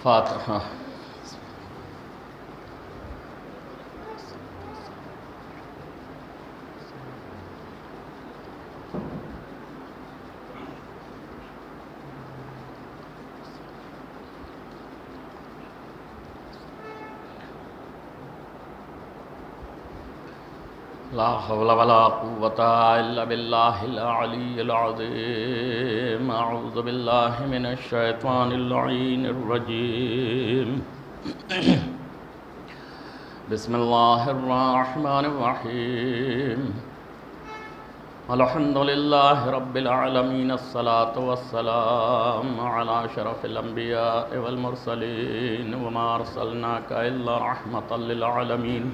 فاتحہ۔ لا حول ولا قوة إلا بالله العلي العظيم. أعوذ بالله من الشيطان اللعين الرجيم. بسم الله الرحمن الرحيم. الحمد لله رب العالمين. الصلاة والسلام على شرف الأنبياء والمرسلين. وما أرسلناك إلا رحمة للعالمين.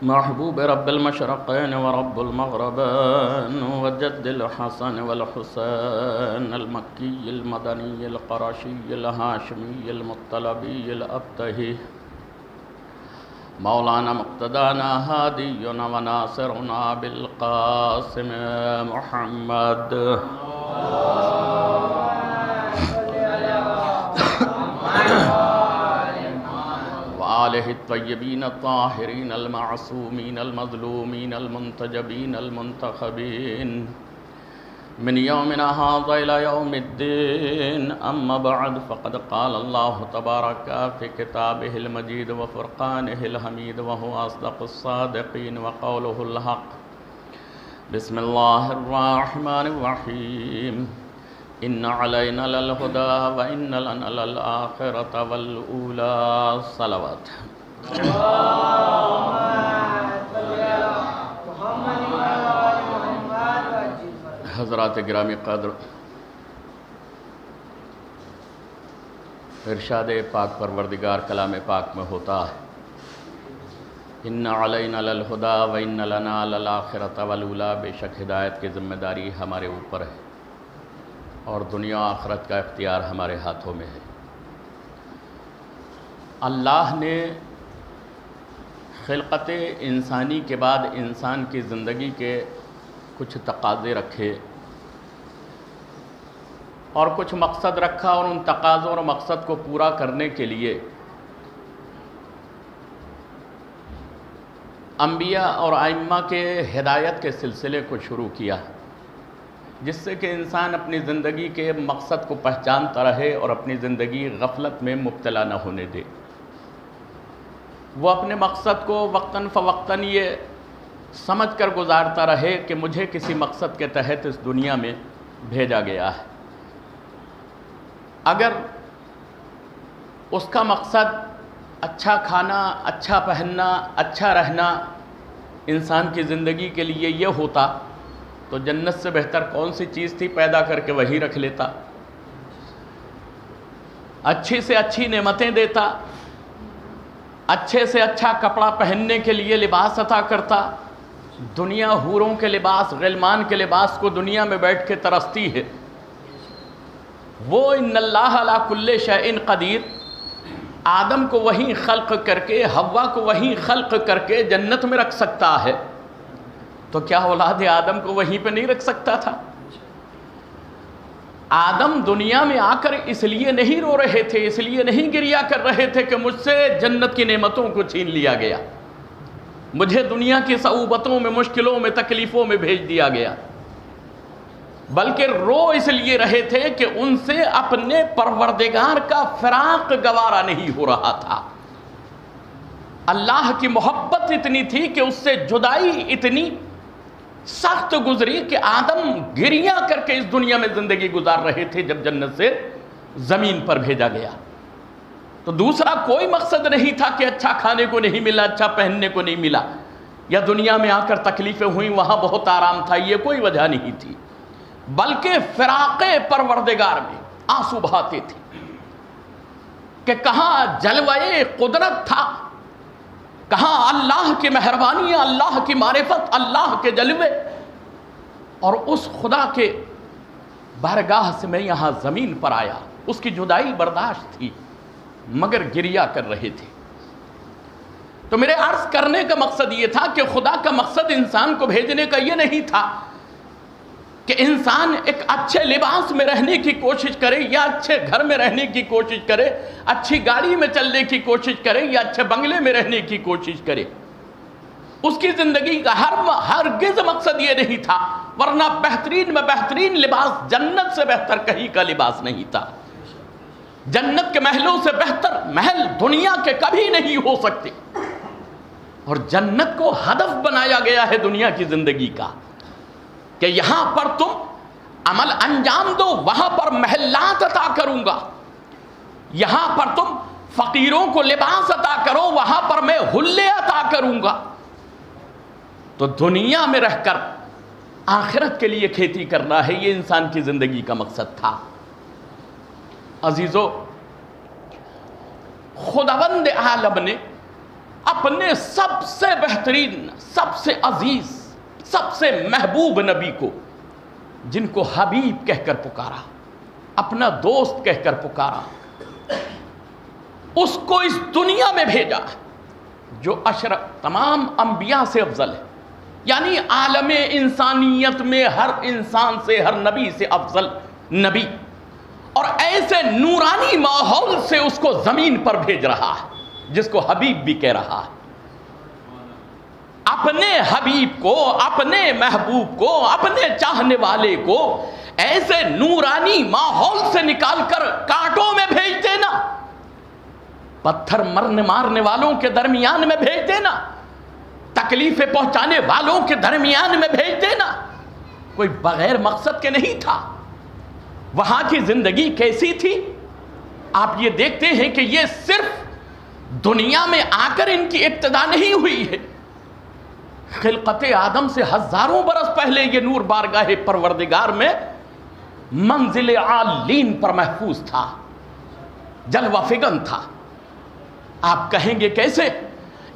محبوب رب المشرقين ورب المغربين وجد الحسن والحسين المكي المدني القرشي الهاشمي المطلبي الأبتهي مولانا مقتدانا هادينا وناصرنا بالقاسم محمد. وآلہ الطیبین الطاہرین المعصومین المظلومین المنتجبین المنتخبین من یومنا ھذا الی یوم الدین. اما بعد فقد قال اللہ تبارک فی کتابہ المجید وفرقانہ الحمید وہو اصدق الصادقین وقولہ الحق. بسم اللہ الرحمن الرحیم. ان علینا للہدی وان لنا للآخرۃ والأولی. صلوات. حضرات گرامی قدر، ارشاد پاک پروردگار کلام پاک میں ہوتا ہے ان علینا للہدی وان لنا للآخرۃ والأولی. بے شک ہدایت کی ذمہ داری ہمارے اوپر ہے اور دنیا و آخرت کا اختیار ہمارے ہاتھوں میں ہے. اللہ نے خلقت انسانی کے بعد انسان کی زندگی کے کچھ تقاضے رکھے اور کچھ مقصد رکھا، اور ان تقاضوں اور مقصد کو پورا کرنے کے لیے انبیاء اور ائمہ کے ہدایت کے سلسلے کو شروع کیا، جس سے کہ انسان اپنی زندگی کے مقصد کو پہچانتا رہے اور اپنی زندگی غفلت میں مبتلا نہ ہونے دے. وہ اپنے مقصد کو وقتاً فوقتاً یہ سمجھ کر گزارتا رہے کہ مجھے کسی مقصد کے تحت اس دنیا میں بھیجا گیا ہے. اگر اس کا مقصد اچھا کھانا، اچھا پہننا، اچھا رہنا انسان کی زندگی کے لیے یہ ہوتا تو جنت سے بہتر کون سی چیز تھی، پیدا کر کے وہی رکھ لیتا. اچھی سے اچھی نعمتیں دیتا، اچھے سے اچھا کپڑا پہننے کے لیے لباس عطا کرتا. دنیا حوروں کے لباس، غلمان کے لباس کو دنیا میں بیٹھ کے ترستی ہے. وہ ان اللہ علی کل شیء قدیر آدم کو وہیں خلق کر کے، حوا کو وہیں خلق کر کے جنت میں رکھ سکتا ہے، تو کیا اولاد آدم کو وہیں پہ نہیں رکھ سکتا تھا؟ آدم دنیا میں آ کر اس لیے نہیں رو رہے تھے، اس لیے نہیں گریا کر رہے تھے کہ مجھ سے جنت کی نعمتوں کو چھین لیا گیا، مجھے دنیا کی صعوبتوں میں، مشکلوں میں، تکلیفوں میں بھیج دیا گیا، بلکہ رو اس لیے رہے تھے کہ ان سے اپنے پروردگار کا فراق گوارا نہیں ہو رہا تھا. اللہ کی محبت اتنی تھی کہ اس سے جدائی اتنی سخت گزری کہ آدم گریہ کر کے اس دنیا میں زندگی گزار رہے تھے جب جنت سے زمین پر بھیجا گیا. تو دوسرا کوئی مقصد نہیں تھا کہ اچھا کھانے کو نہیں ملا، اچھا پہننے کو نہیں ملا، یا دنیا میں آ کر تکلیفیں ہوئیں وہاں بہت آرام تھا، یہ کوئی وجہ نہیں تھی، بلکہ فراق پروردگار میں آنسو بہاتے تھے کہ کہاں جلوہ قدرت تھا، کہاں اللہ کی مہربانی، اللہ کی معرفت، اللہ کے جلوے، اور اس خدا کے بارگاہ سے میں یہاں زمین پر آیا. اس کی جدائی برداشت تھی مگر گریہ کر رہے تھے. تو میرے عرض کرنے کا مقصد یہ تھا کہ خدا کا مقصد انسان کو بھیجنے کا یہ نہیں تھا کہ انسان ایک اچھے لباس میں رہنے کی کوشش کرے یا اچھے گھر میں رہنے کی کوشش کرے، اچھی گاڑی میں چلنے کی کوشش کرے یا اچھے بنگلے میں رہنے کی کوشش کرے۔ اس کی زندگی کا ہرگز مقصد یہ نہیں تھا، ورنہ بہترین میں بہترین لباس جنت سے بہتر کہیں کا لباس نہیں تھا۔ جنت کے محلوں سے بہتر محل دنیا کے کبھی نہیں ہو سکتے، اور جنت کو ہدف بنایا گیا ہے دنیا کی زندگی کا کہ یہاں پر تم عمل انجام دو، وہاں پر محلات عطا کروں گا، یہاں پر تم فقیروں کو لباس عطا کرو، وہاں پر میں حلے عطا کروں گا۔ تو دنیا میں رہ کر آخرت کے لیے کھیتی کرنا ہے، یہ انسان کی زندگی کا مقصد تھا۔ عزیزو، خداوند عالم نے اپنے سب سے بہترین، سب سے عزیز، سب سے محبوب نبی کو، جن کو حبیب کہہ کر پکارا، اپنا دوست کہہ کر پکارا، اس کو اس دنیا میں بھیجا جو تمام انبیاء سے افضل ہے، یعنی عالم انسانیت میں ہر انسان سے، ہر نبی سے افضل نبی، اور ایسے نورانی ماحول سے اس کو زمین پر بھیج رہا ہے جس کو حبیب بھی کہہ رہا ہے۔ اپنے حبیب کو، اپنے محبوب کو، اپنے چاہنے والے کو ایسے نورانی ماحول سے نکال کر کانٹوں میں بھیج دینا، پتھر مارنے والوں کے درمیان میں بھیج دینا، تکلیفیں پہنچانے والوں کے درمیان میں بھیج دینا، کوئی بغیر مقصد کے نہیں تھا۔ وہاں کی زندگی کیسی تھی آپ یہ دیکھتے ہیں کہ یہ صرف دنیا میں آ کر ان کی ابتدا نہیں ہوئی ہے، خلقت آدم سے ہزاروں برس پہلے یہ نور بارگاہ پروردگار میں منزل عالین پر محفوظ تھا، جلوہ فگن تھا۔ آپ کہیں گے کیسے؟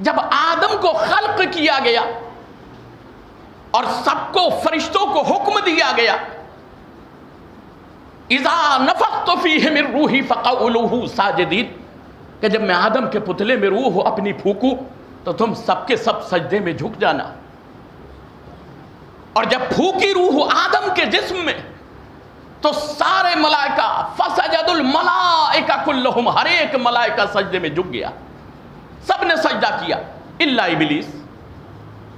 جب آدم کو خلق کیا گیا اور سب کو، فرشتوں کو حکم دیا گیا، اذا نفخت فیہ من روحی فقعوا لہ ساجدین، کہ جب میں آدم کے پتلے میں روح اپنی پھونکوں تو تم سب کے سب سجدے میں جھک جانا۔ اور جب پھونکی روح آدم کے جسم میں تو سارے ملائکہ، فسجد الملائکہ کلہم، ہر ایک ملائکہ سجدے میں جھک گیا، سب نے سجدہ کیا الا ابلیس،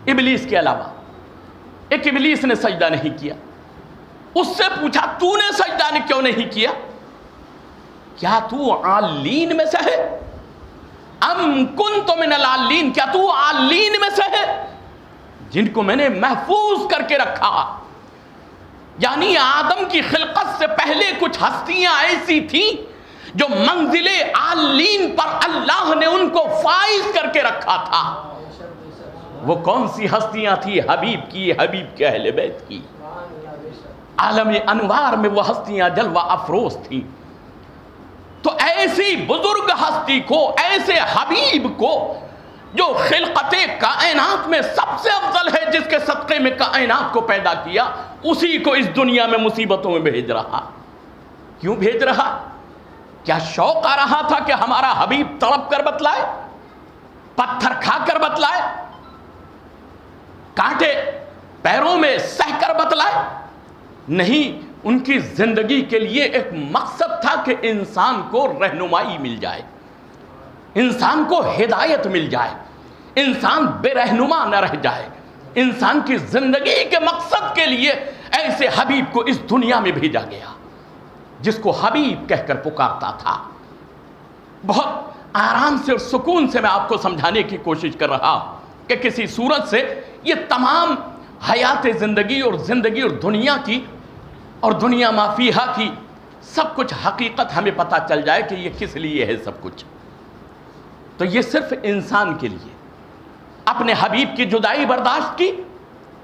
ابلیس کے علاوہ ایک ابلیس نے سجدہ نہیں کیا۔ اس سے پوچھا تو نے سجدہ کیوں نہیں کیا؟ کیا تو عالین میں سے ہے؟ ام کنت من العالین، کیا تو عالین میں سے ہے جن کو میں نے محفوظ کر کے رکھا؟ یعنی آدم کی خلقت سے پہلے کچھ ہستیاں ایسی تھیں جو منزل عالین پر اللہ نے ان کو فائز کر کے رکھا تھا۔ وہ کون سی ہستیاں تھی؟ حبیب کی، حبیب کے اہل بیت کی۔ عالم انوار میں وہ ہستیاں جلوہ افروز تھیں۔ تو ایسی بزرگ ہستی کو، ایسے حبیب کو جو خلقت کائنات میں سب سے افضل ہے، جس کے صدقے میں کائنات کو پیدا کیا، اسی کو اس دنیا میں مصیبتوں میں بھیج رہا۔ کیوں بھیج رہا؟ کیا شوق آ رہا تھا کہ ہمارا حبیب تڑپ کر بتلائے، پتھر کھا کر بتلائے، کانٹے پیروں میں سہ کر بتلائے؟ نہیں، ان کی زندگی کے لیے ایک مقصد تھا کہ انسان کو رہنمائی مل جائے، انسان کو ہدایت مل جائے، انسان بے رہنما نہ رہ جائے۔ انسان کی زندگی کے مقصد کے لیے ایسے حبیب کو اس دنیا میں بھیجا گیا جس کو حبیب کہہ کر پکارتا تھا۔ بہت آرام سے اور سکون سے میں آپ کو سمجھانے کی کوشش کر رہا ہوں کہ کسی صورت سے یہ تمام حیات زندگی اور دنیا کی اور دنیا ما فیہا کی سب کچھ حقیقت ہمیں پتہ چل جائے کہ یہ کس لیے ہے سب کچھ۔ تو یہ صرف انسان کے لیے، اپنے حبیب کی جدائی برداشت کی،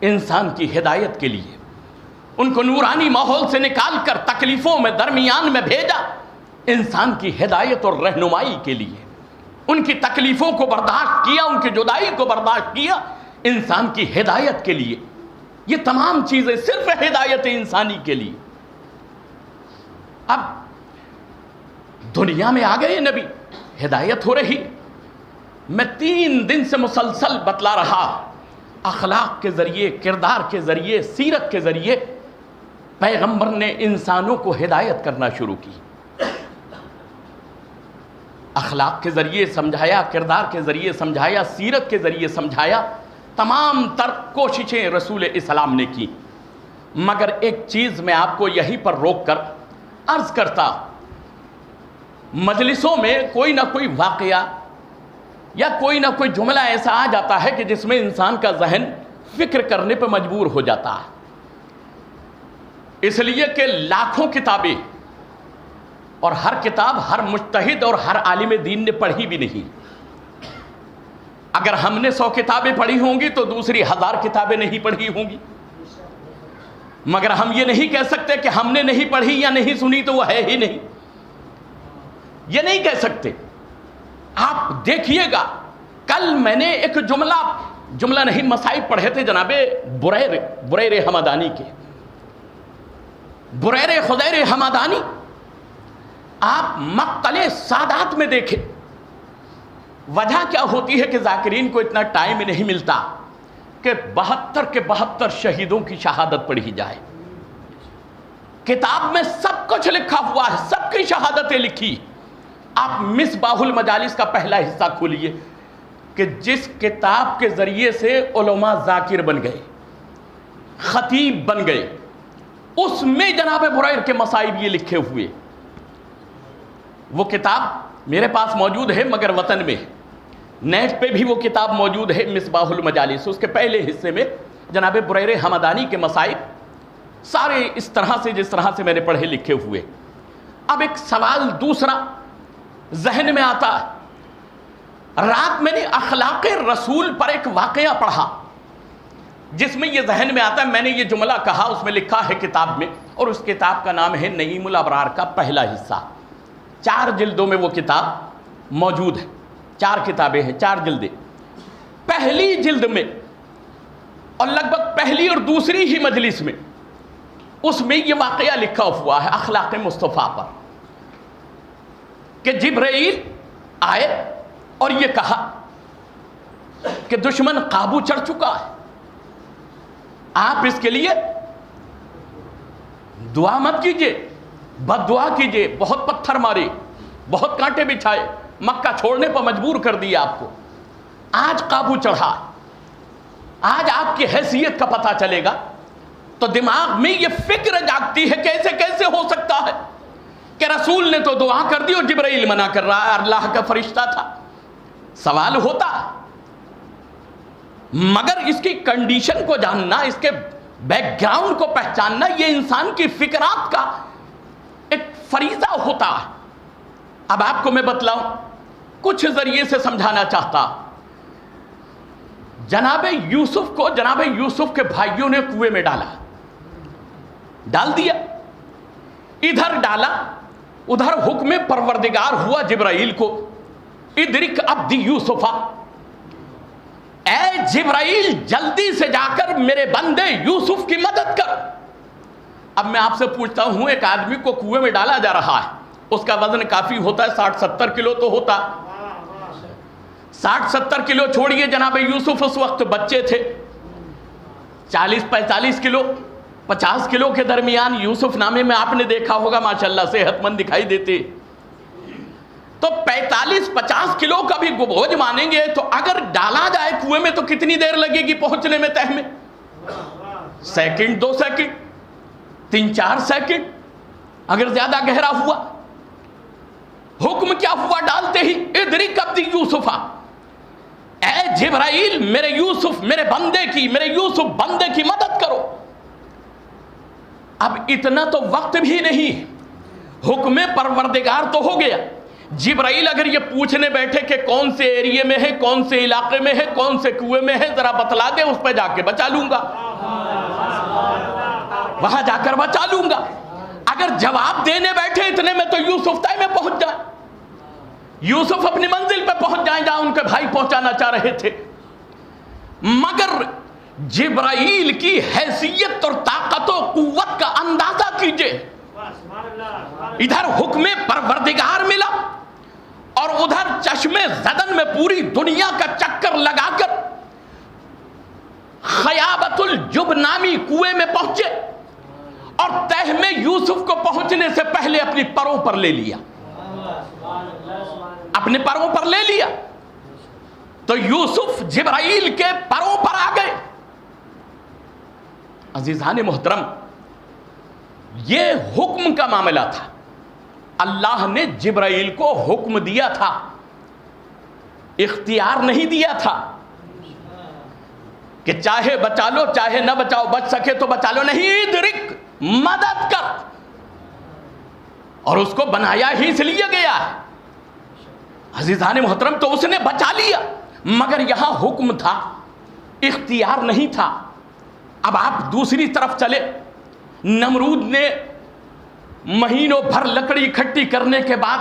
انسان کی ہدایت کے لیے، ان کو نورانی ماحول سے نکال کر تکلیفوں میں درمیان میں بھیجا، انسان کی ہدایت اور رہنمائی کے لیے، ان کی تکلیفوں کو برداشت کیا، ان کی جدائی کو برداشت کیا، انسان کی ہدایت کے لیے۔ یہ تمام چیزیں صرف ہدایت انسانی کے لیے۔ اب دنیا میں آ گئے نبی، ہدایت ہو رہی، میں 3 دن سے مسلسل بتلا رہا، اخلاق کے ذریعے، کردار کے ذریعے، سیرت کے ذریعے پیغمبر نے انسانوں کو ہدایت کرنا شروع کی۔ اخلاق کے ذریعے سمجھایا، کردار کے ذریعے سمجھایا، سیرت کے ذریعے سمجھایا، تمام تر کوششیں رسول اسلام نے کی۔ مگر ایک چیز میں آپ کو یہیں پر روک کر عرض کرتا، مجلسوں میں کوئی نہ کوئی واقعہ یا کوئی نہ کوئی جملہ ایسا آ جاتا ہے کہ جس میں انسان کا ذہن فکر کرنے پہ مجبور ہو جاتا ہے، اس لیے کہ لاکھوں کتابیں اور ہر کتاب ہر مجتہد اور ہر عالم دین نے پڑھی بھی نہیں۔ اگر ہم نے 100 کتابیں پڑھی ہوں گی تو دوسری 1000 کتابیں نہیں پڑھی ہوں گی، مگر ہم یہ نہیں کہہ سکتے کہ ہم نے نہیں پڑھی یا نہیں سنی تو وہ ہے ہی نہیں، یہ نہیں کہہ سکتے۔ آپ دیکھیے گا، کل میں نے ایک جملہ نہیں مصائب پڑھے تھے جناب بریر حمدانی کے، بریر خضیر حمدانی۔ آپ مقتل سادات میں دیکھیں، وجہ کیا ہوتی ہے کہ ذاکرین کو اتنا ٹائم نہیں ملتا کہ 72 کے 72 شہیدوں کی شہادت پڑھی جائے۔ کتاب میں سب کچھ لکھا ہوا ہے، سب کی شہادتیں لکھی۔ آپ مصباح المجالس کا پہلا حصہ کھولیے کہ جس کتاب کے ذریعے سے علماء ذاکر بن گئے، خطیب بن گئے، اس میں جناب بریر کے مصائب یہ لکھے ہوئے۔ وہ کتاب میرے پاس موجود ہے مگر وطن میں، نیٹ پہ بھی وہ کتاب موجود ہے، مصباح المجالس۔ اس کے پہلے حصے میں جناب بریر حمدانی کے مصائب سارے اس طرح سے جس طرح سے میں نے پڑھے لکھے ہوئے۔ اب ایک سوال دوسرا ذہن میں آتا ہے، رات میں نے اخلاق رسول پر ایک واقعہ پڑھا جس میں یہ ذہن میں آتا ہے، میں نے یہ جملہ کہا، اس میں لکھا ہے کتاب میں، اور اس کتاب کا نام ہے نعیم الابرار کا پہلا حصہ۔ 4 جلدوں میں وہ کتاب موجود ہے، 4 کتابیں ہیں، 4 جلدیں۔ پہلی جلد میں اور لگ بھگ پہلی اور دوسری ہی مجلس میں اس میں یہ واقعہ لکھا ہوا ہے اخلاق مصطفیٰ پر، کہ جبرائیل آئے اور یہ کہا کہ دشمن قابو چڑھ چکا ہے، آپ اس کے لیے دعا مت کیجئے، بد دعا کیجئے، بہت پتھر مارے، بہت کانٹے بچھائے، مکہ چھوڑنے پر مجبور کر دیا آپ کو، آج قابو چڑھا، آج آپ کی حیثیت کا پتہ چلے گا۔ تو دماغ میں یہ فکر جاگتی ہے کیسے کیسے ہو سکتا ہے کہ رسول نے تو دعا کر دی اور جبرائیل منع کر رہا ہے، اللہ کا فرشتہ تھا۔ سوال ہوتا مگر اس کی کنڈیشن کو جاننا، اس کے بیک گراؤنڈ کو پہچاننا، یہ انسان کی فکرات کا ایک فریضہ ہوتا ہے۔ اب آپ کو میں بتلاؤں، کچھ ذریعے سے سمجھانا چاہتا، جناب یوسف کو جناب یوسف کے بھائیوں نے کنویں میں ڈال دیا، ادھر ڈالا ادھر حکم پروردگار ہوا جبرائیل کو، ادرک عبدی یوسفا، اے جبرائیل جلدی سے جا کر میرے بندے یوسف کی مدد کر۔ اب میں آپ سے پوچھتا ہوں، ایک آدمی کو کنویں میں ڈالا جا رہا ہے، اس کا وزن کافی ہوتا ہے، 60-70 کلو تو ہوتا، 60-70 کلو چھوڑیے، جناب یوسف اس وقت بچے تھے، 40-45 کلو 50 کلو کے درمیان یوسف نامے میں آپ نے دیکھا ہوگا، ماشاءاللہ صحت مند دکھائی دیتے، تو 45-50 کلو کا بھی بوجھ مانیں گے تو اگر ڈالا جائے کنویں میں تو کتنی دیر لگے گی پہنچنے میں تہ میں؟ سیکنڈ، 2 سیکنڈ، 3-4 سیکنڈ، اگر زیادہ گہرا ہوا۔ حکم کیا ہوا ڈالتے ہی؟ ادرک عبدی یوسفا، اے جبرائیل میرے یوسف میرے یوسف بندے کی مدد کرو۔ اب اتنا تو وقت بھی نہیں، حکم پروردگار تو ہو گیا۔ جبرائیل اگر یہ پوچھنے بیٹھے کہ کون سے ایریے میں ہے، کون سے علاقے میں ہے، کون سے کنویں میں ہے، ذرا بتلا دے، اس پہ جا کے بچا لوں گا، وہاں جا کر بچا لوں گا۔ اگر جواب دینے بیٹھے اتنے میں تو یوسف طے میں پہنچ جائیں، یوسف اپنی منزل پہ پہنچ جائیں جہاں ان کے بھائی پہنچانا چاہ رہے تھے۔ مگر جبرائیل کی حیثیت اور طاقت و قوت کا اندازہ کیجئے، ادھر حکم پروردگار ملا، اور ادھر چشمے زدن میں پوری دنیا کا چکر لگا کر خیابت الجب نامی کنویں میں پہنچے اور تہ میں یوسف کو پہنچنے سے پہلے اپنی پروں پر لے لیا، اپنے پروں پر لے لیا تو یوسف جبرائیل کے پروں پر آ گئے۔ عزیزان محترم، یہ حکم کا معاملہ تھا، اللہ نے جبرائیل کو حکم دیا تھا، اختیار نہیں دیا تھا کہ چاہے بچا لو چاہے نہ بچاؤ، بچ سکے تو بچا لو، نہیں، ادرک، مدد کر، اور اس کو بنایا ہی اس لیے گیا ہے۔ عزیزان محترم، تو اس نے بچا لیا، مگر یہاں حکم تھا، اختیار نہیں تھا۔ اب آپ دوسری طرف چلے، نمرود نے مہینوں بھر لکڑی اکٹھی کرنے کے بعد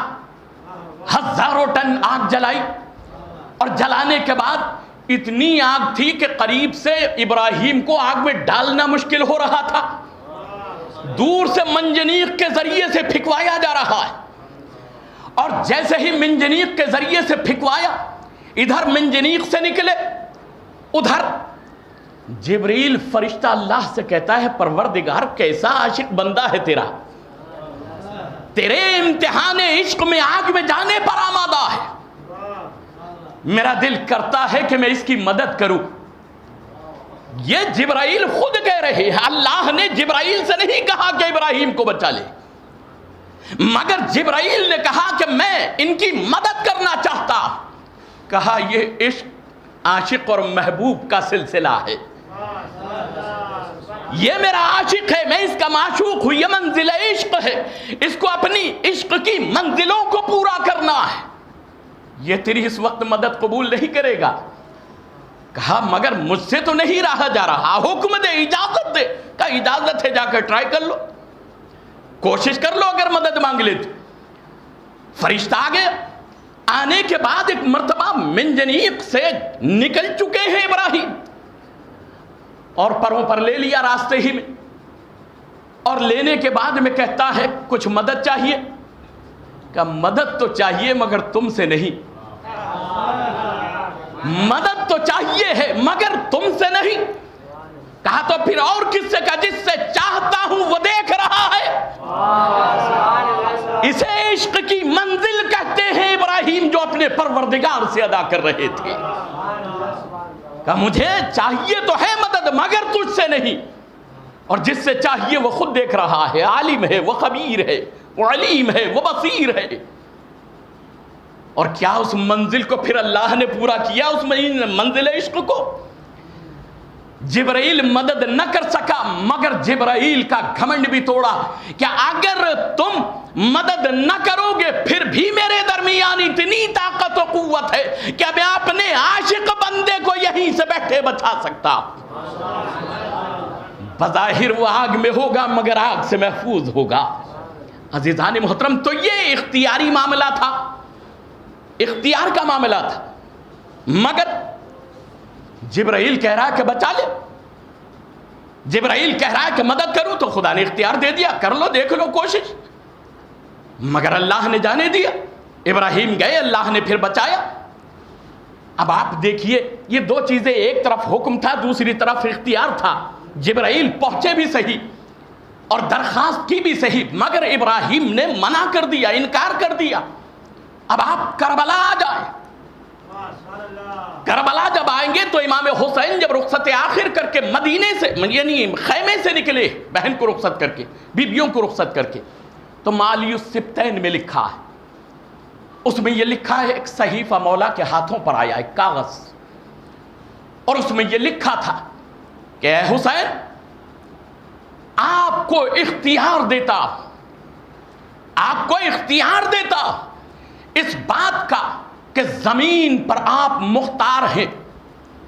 ہزاروں ٹن آگ جلائی، اور جلانے کے بعد اتنی آگ تھی کہ قریب سے ابراہیم کو آگ میں ڈالنا مشکل ہو رہا تھا، دور سے منجنیق کے ذریعے سے پھکوایا جا رہا ہے، اور جیسے ہی منجنیق کے ذریعے سے پھکوایا، ادھر منجنیق سے نکلے، ادھر جبریل فرشتہ اللہ سے کہتا ہے پروردگار کیسا عاشق بندہ ہے تیرا، تیرے امتحان عشق میں آگ میں جانے پر آمادہ ہے، میرا دل کرتا ہے کہ میں اس کی مدد کروں۔ یہ جبرائیل خود کہہ رہے ہیں، اللہ نے جبرائیل سے نہیں کہا کہ ابراہیم کو بچا لے، مگر جبرائیل نے کہا کہ میں ان کی مدد کرنا چاہتا، کہا یہ عشق عاشق اور محبوب کا سلسلہ ہے، یہ میرا عاشق ہے، میں اس کا معشوق ہوں، یہ منزل عشق ہے، اس کو اپنی عشق کی منزلوں کو پورا کرنا ہے، یہ تیری اس وقت مدد قبول نہیں کرے گا۔ کہا مگر مجھ سے تو نہیں رہا جا رہا، حکم دے، اجازت دے، کہا اجازت ہے، جا کر ٹرائی کر لو، کوشش کر لو، اگر مدد مانگ لے تو۔ فرشتہ آ گیا، آنے کے بعد ایک مرتبہ منجنیق سے نکل چکے ہیں ابراہیم، اور پروں پر لے لیا راستے ہی میں، اور لینے کے بعد میں کہتا ہے کچھ مدد چاہیے، کہ مدد تو چاہیے مگر تم سے نہیں، مدد تو چاہیے ہے مگر تم سے نہیں۔ کہا تو پھر اور کس سے؟ کہا جس سے چاہتا ہوں وہ دیکھ رہا ہے، اسے عشق کی منزل کہتے ہیں ابراہیم، جو اپنے پروردگار سے ادا کر رہے تھے۔ کہا مجھے چاہیے تو ہے مدد مگر تجھ سے نہیں، اور جس سے چاہیے وہ خود دیکھ رہا ہے، عالم ہے، وہ خبیر ہے، وہ علیم ہے، وہ بصیر ہے۔ اور کیا اس منزل کو پھر اللہ نے پورا کیا، اس منزل عشق کو؟ جبرائیل مدد نہ کر سکا، مگر جبرائیل کا گھمنڈ بھی توڑا کہ اگر تم مدد نہ کرو گے پھر بھی میرے درمیان اتنی طاقت و قوت ہے کہ میں اپنے عاشق بندے کو یہیں سے بیٹھے بچا سکتا۔ بظاہر وہ آگ میں ہوگا مگر آگ سے محفوظ ہوگا۔ عزیزان محترم، تو یہ اختیاری معاملہ تھا، اختیار کا معاملہ تھا، مگر جبرائیل کہہ رہا ہے کہ بچا لے، جبرائیل کہہ رہا ہے کہ مدد کروں، تو خدا نے اختیار دے دیا، کر لو، دیکھ لو کوشش، مگر اللہ نے جانے دیا۔ ابراہیم گئے، اللہ نے پھر بچایا۔ اب آپ دیکھیے، یہ دو چیزیں، ایک طرف حکم تھا، دوسری طرف اختیار تھا۔ جبرائیل پہنچے بھی صحیح اور درخواست کی بھی صحیح، مگر ابراہیم نے منع کر دیا، انکار کر دیا۔ اب آپ کربلا آ جائیں، کربلا جب آئیں گے تو امام حسین جب رخصت آخر کر کے مدینے سے یعنی خیمے سے نکلے، بہن کو رخصت کر کے، بیویوں کو رخصت کر کے، تو مالی السبتین میں لکھا ہے، اس میں یہ لکھا ہے، ایک صحیفہ مولا کے ہاتھوں پر آیا، ایک کاغذ، اور اس میں یہ لکھا تھا کہ اے حسین، آپ کو اختیار دیتا، آپ کو اختیار دیتا اس بات کا کہ زمین پر آپ مختار ہیں،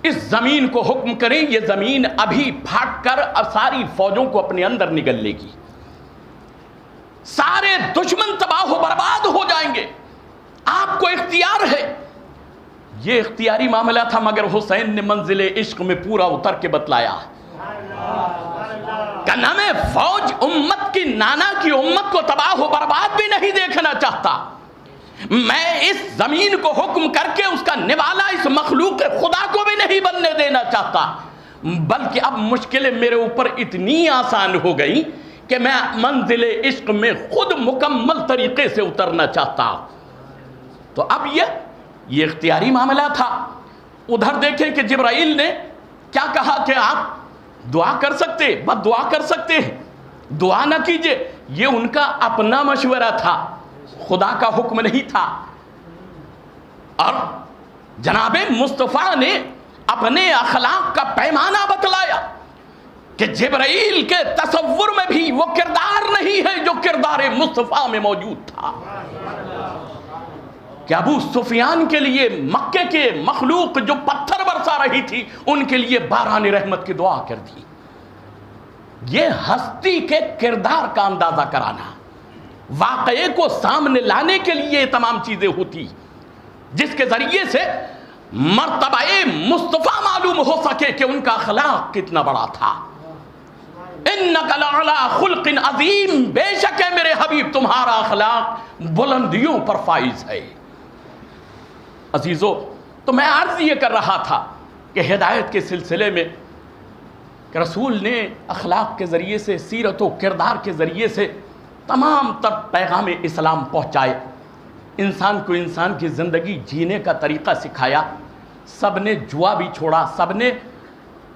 اس زمین کو حکم کریں، یہ زمین ابھی پھاٹ کر ساری فوجوں کو اپنے اندر نگل لے گی، سارے دشمن تباہ و برباد ہو جائیں گے، آپ کو اختیار ہے۔ یہ اختیاری معاملہ تھا، مگر حسین نے منزل عشق میں پورا اتر کے بتلایا کہ نہ میں فوج امت کی، نانا کی امت کو تباہ و برباد بھی نہیں دیکھنا چاہتا، میں اس زمین کو حکم کر کے اس کا نوالا اس مخلوق خدا کو بھی نہیں بننے دینا چاہتا، بلکہ اب مشکلیں میرے اوپر اتنی آسان ہو گئی کہ میں منزل عشق میں خود مکمل طریقے سے اترنا چاہتا ہوں۔ تو اب یہ اختیاری معاملہ تھا۔ ادھر دیکھیں کہ جبرائیل نے کیا کہا کہ آپ دعا کر سکتے، بس دعا کر سکتے ہیں، دعا نہ کیجئے۔ یہ ان کا اپنا مشورہ تھا، خدا کا حکم نہیں تھا۔ اور جناب مصطفیٰ نے اپنے اخلاق کا پیمانہ بتلایا کہ جبرائیل کے تصور میں بھی وہ کردار نہیں ہے جو کردار مصطفیٰ میں موجود تھا، کہ ابو سفیان کے لیے مکے کے مخلوق جو پتھر برسا رہی تھی ان کے لیے باران رحمت کی دعا کر دی۔ یہ ہستی کے کردار کا اندازہ کرانا، واقعے کو سامنے لانے کے لیے یہ تمام چیزیں ہوتی جس کے ذریعے سے مرتبہ مصطفیٰ معلوم ہو سکے کہ ان کا اخلاق کتنا بڑا تھا۔ اِنَّكَ لَعَلَىٰ خُلْقٍ عَظِيمٍ، بے شک ہے میرے حبیب تمہارا اخلاق بلندیوں پر فائز ہے۔ عزیزو، تو میں عرض یہ کر رہا تھا کہ ہدایت کے سلسلے میں کہ رسول نے اخلاق کے ذریعے سے، سیرت و کردار کے ذریعے سے تمام تر پیغام اسلام پہنچائے، انسان کو انسان کی زندگی جینے کا طریقہ سکھایا۔ سب نے جوا بھی چھوڑا، سب نے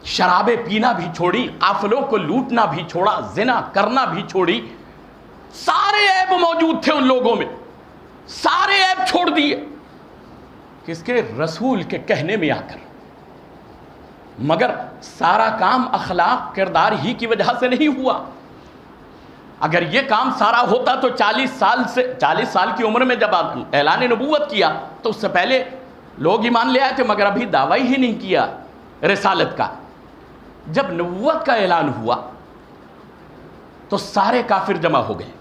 شرابیں پینا بھی چھوڑی، قافلوں کو لوٹنا بھی چھوڑا، زنا کرنا بھی چھوڑی۔ سارے عیب موجود تھے ان لوگوں میں، سارے عیب چھوڑ دیے کس کے؟ رسول کے کہنے میں آ کر۔ مگر سارا کام اخلاق کردار ہی کی وجہ سے نہیں ہوا۔ اگر یہ کام سارا ہوتا تو 40 سال کی عمر میں جب اعلان نبوت کیا تو اس سے پہلے لوگ ایمان لے آئے تھے، مگر ابھی دعوی ہی نہیں کیا رسالت کا۔ جب نبوت کا اعلان ہوا تو سارے کافر جمع ہو گئے۔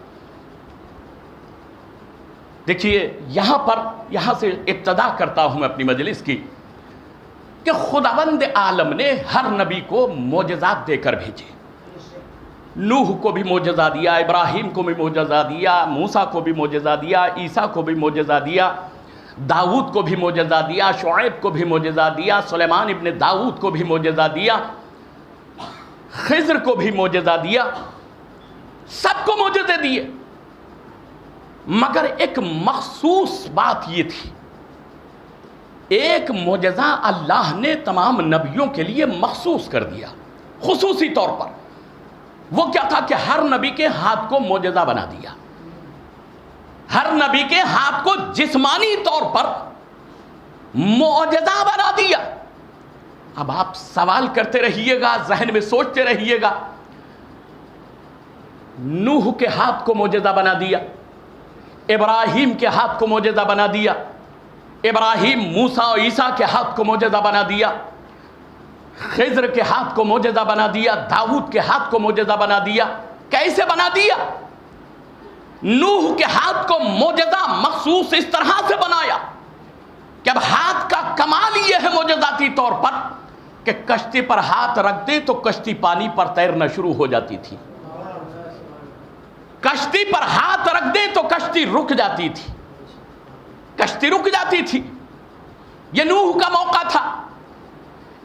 دیکھیے یہاں سے ابتدا کرتا ہوں میں اپنی مجلس کی کہ خداوند عالم نے ہر نبی کو معجزات دے کر بھیجے۔ نوح کو بھی معجزہ دیا، ابراہیم کو بھی معجزہ دیا، موسیٰ کو بھی معجزہ دیا، عیسیٰ کو بھی معجزہ دیا، داؤد کو بھی معجزہ دیا، شعیب کو بھی معجزہ دیا، سلیمان ابن داؤد کو بھی معجزہ دیا، خضر کو بھی معجزہ دیا، سب کو معجزے دیے۔ مگر ایک مخصوص بات یہ تھی، ایک معجزہ اللہ نے تمام نبیوں کے لیے مخصوص کر دیا خصوصی طور پر۔ وہ کیا تھا کہ ہر نبی کے ہاتھ کو معجزہ بنا دیا، ہر نبی کے ہاتھ کو جسمانی طور پر معجزہ بنا دیا۔ اب آپ سوال کرتے رہیے گا، ذہن میں سوچتے رہیے گا، نوح کے ہاتھ کو معجزہ بنا دیا، ابراہیم کے ہاتھ کو معجزہ بنا دیا، ابراہیم موسیٰ اور عیسیٰ کے ہاتھ کو معجزہ بنا دیا، خضر کے ہاتھ کو معجزہ بنا دیا، داؤد کے ہاتھ کو معجزہ بنا دیا۔ کیسے بنا دیا؟ نوح کے ہاتھ کو معجزہ مخصوص اس طرح سے بنایا کہ اب ہاتھ کا کمال یہ ہے معجزاتی طور پر کہ کشتی پر ہاتھ رکھ دے تو کشتی پانی پر تیرنا شروع ہو جاتی تھی، کشتی پر ہاتھ رکھ دے تو کشتی رک جاتی تھی، کشتی رک جاتی تھی۔ یہ نوح کا موقع تھا۔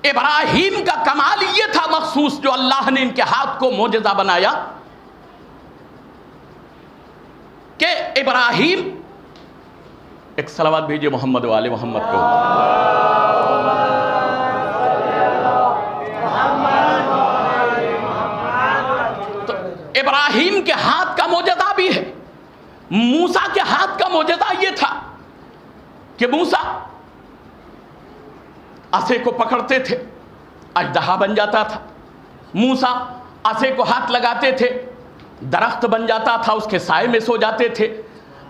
ابراہیم کا کمال یہ تھا مخصوص جو اللہ نے ان کے ہاتھ کو معجزہ بنایا کہ ابراہیم، ایک صلوات بھیجئے محمد و آل محمد کو۔ تو ابراہیم کے ہاتھ کا معجزہ بھی ہے۔ موسیٰ کے ہاتھ کا معجزہ یہ تھا کہ موسیٰ عصے کو پکڑتے تھے، اژدہا بن جاتا تھا۔ موسیٰ عصے کو ہاتھ لگاتے تھے، درخت بن جاتا تھا، اس کے سائے میں سو جاتے تھے۔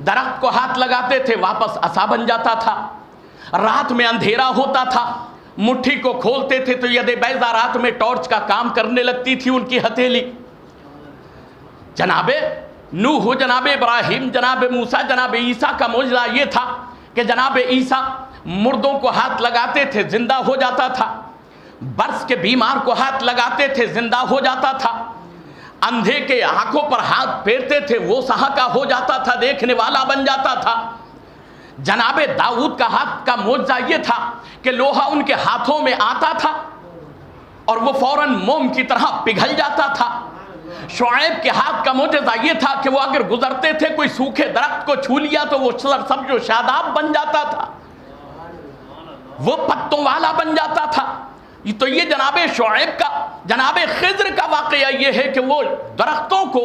درخت کو ہاتھ لگاتے تھے، واپس عصا بن جاتا تھا۔ رات میں اندھیرا ہوتا تھا، مٹھی کو کھولتے تھے تو ید بیضا رات میں ٹارچ کا کام کرنے لگتی تھی ان کی ہتھیلی۔ جناب نوح، جناب ابراہیم، جناب موسیٰ، جناب عیسیٰ کا معجزہ یہ تھا کہ جناب عیسیٰ مردوں کو ہاتھ لگاتے تھے، زندہ ہو جاتا تھا۔ برس کے بیمار کو ہاتھ لگاتے تھے، زندہ ہو جاتا تھا۔ اندھے کے آنکھوں پر ہاتھ پھیرتے تھے، وہ صحیح ہو جاتا تھا، دیکھنے والا بن جاتا تھا۔ جناب داؤد کا ہاتھ کا معجزہ یہ تھا کہ لوہا ان کے ہاتھوں میں آتا تھا اور وہ فوراً موم کی طرح پگھل جاتا تھا۔ شعیب کے ہاتھ کا معجزہ یہ تھا کہ وہ اگر گزرتے تھے کوئی سوکھے درخت کو چھو لیا تو وہ سبز و شاداب بن جاتا تھا، وہ پتوں والا بن جاتا تھا۔ تو یہ جناب شعیب کا، جناب خضر کا واقعہ یہ ہے کہ وہ درختوں کو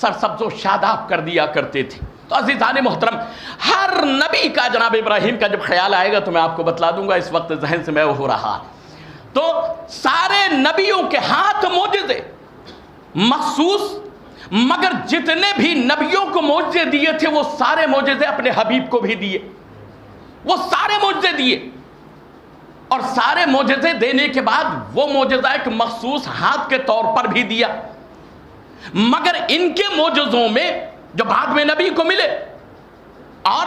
سرسبز و شاداب کر دیا کرتے تھے۔ تو عزیزان محترم، ہر نبی کا، جناب ابراہیم کا جب خیال آئے گا تو میں آپ کو بتلا دوں گا، اس وقت ذہن سے میں ہو رہا۔ تو سارے نبیوں کے ہاتھ معجزے مخصوص، مگر جتنے بھی نبیوں کو معجزے دیے تھے وہ سارے معجزے اپنے حبیب کو بھی دیے، وہ سارے معجزے دیے، اور سارے معجزے دینے کے بعد وہ معجزہ ایک مخصوص ہاتھ کے طور پر بھی دیا۔ مگر ان کے معجزوں میں جو بعد میں نبی کو ملے اور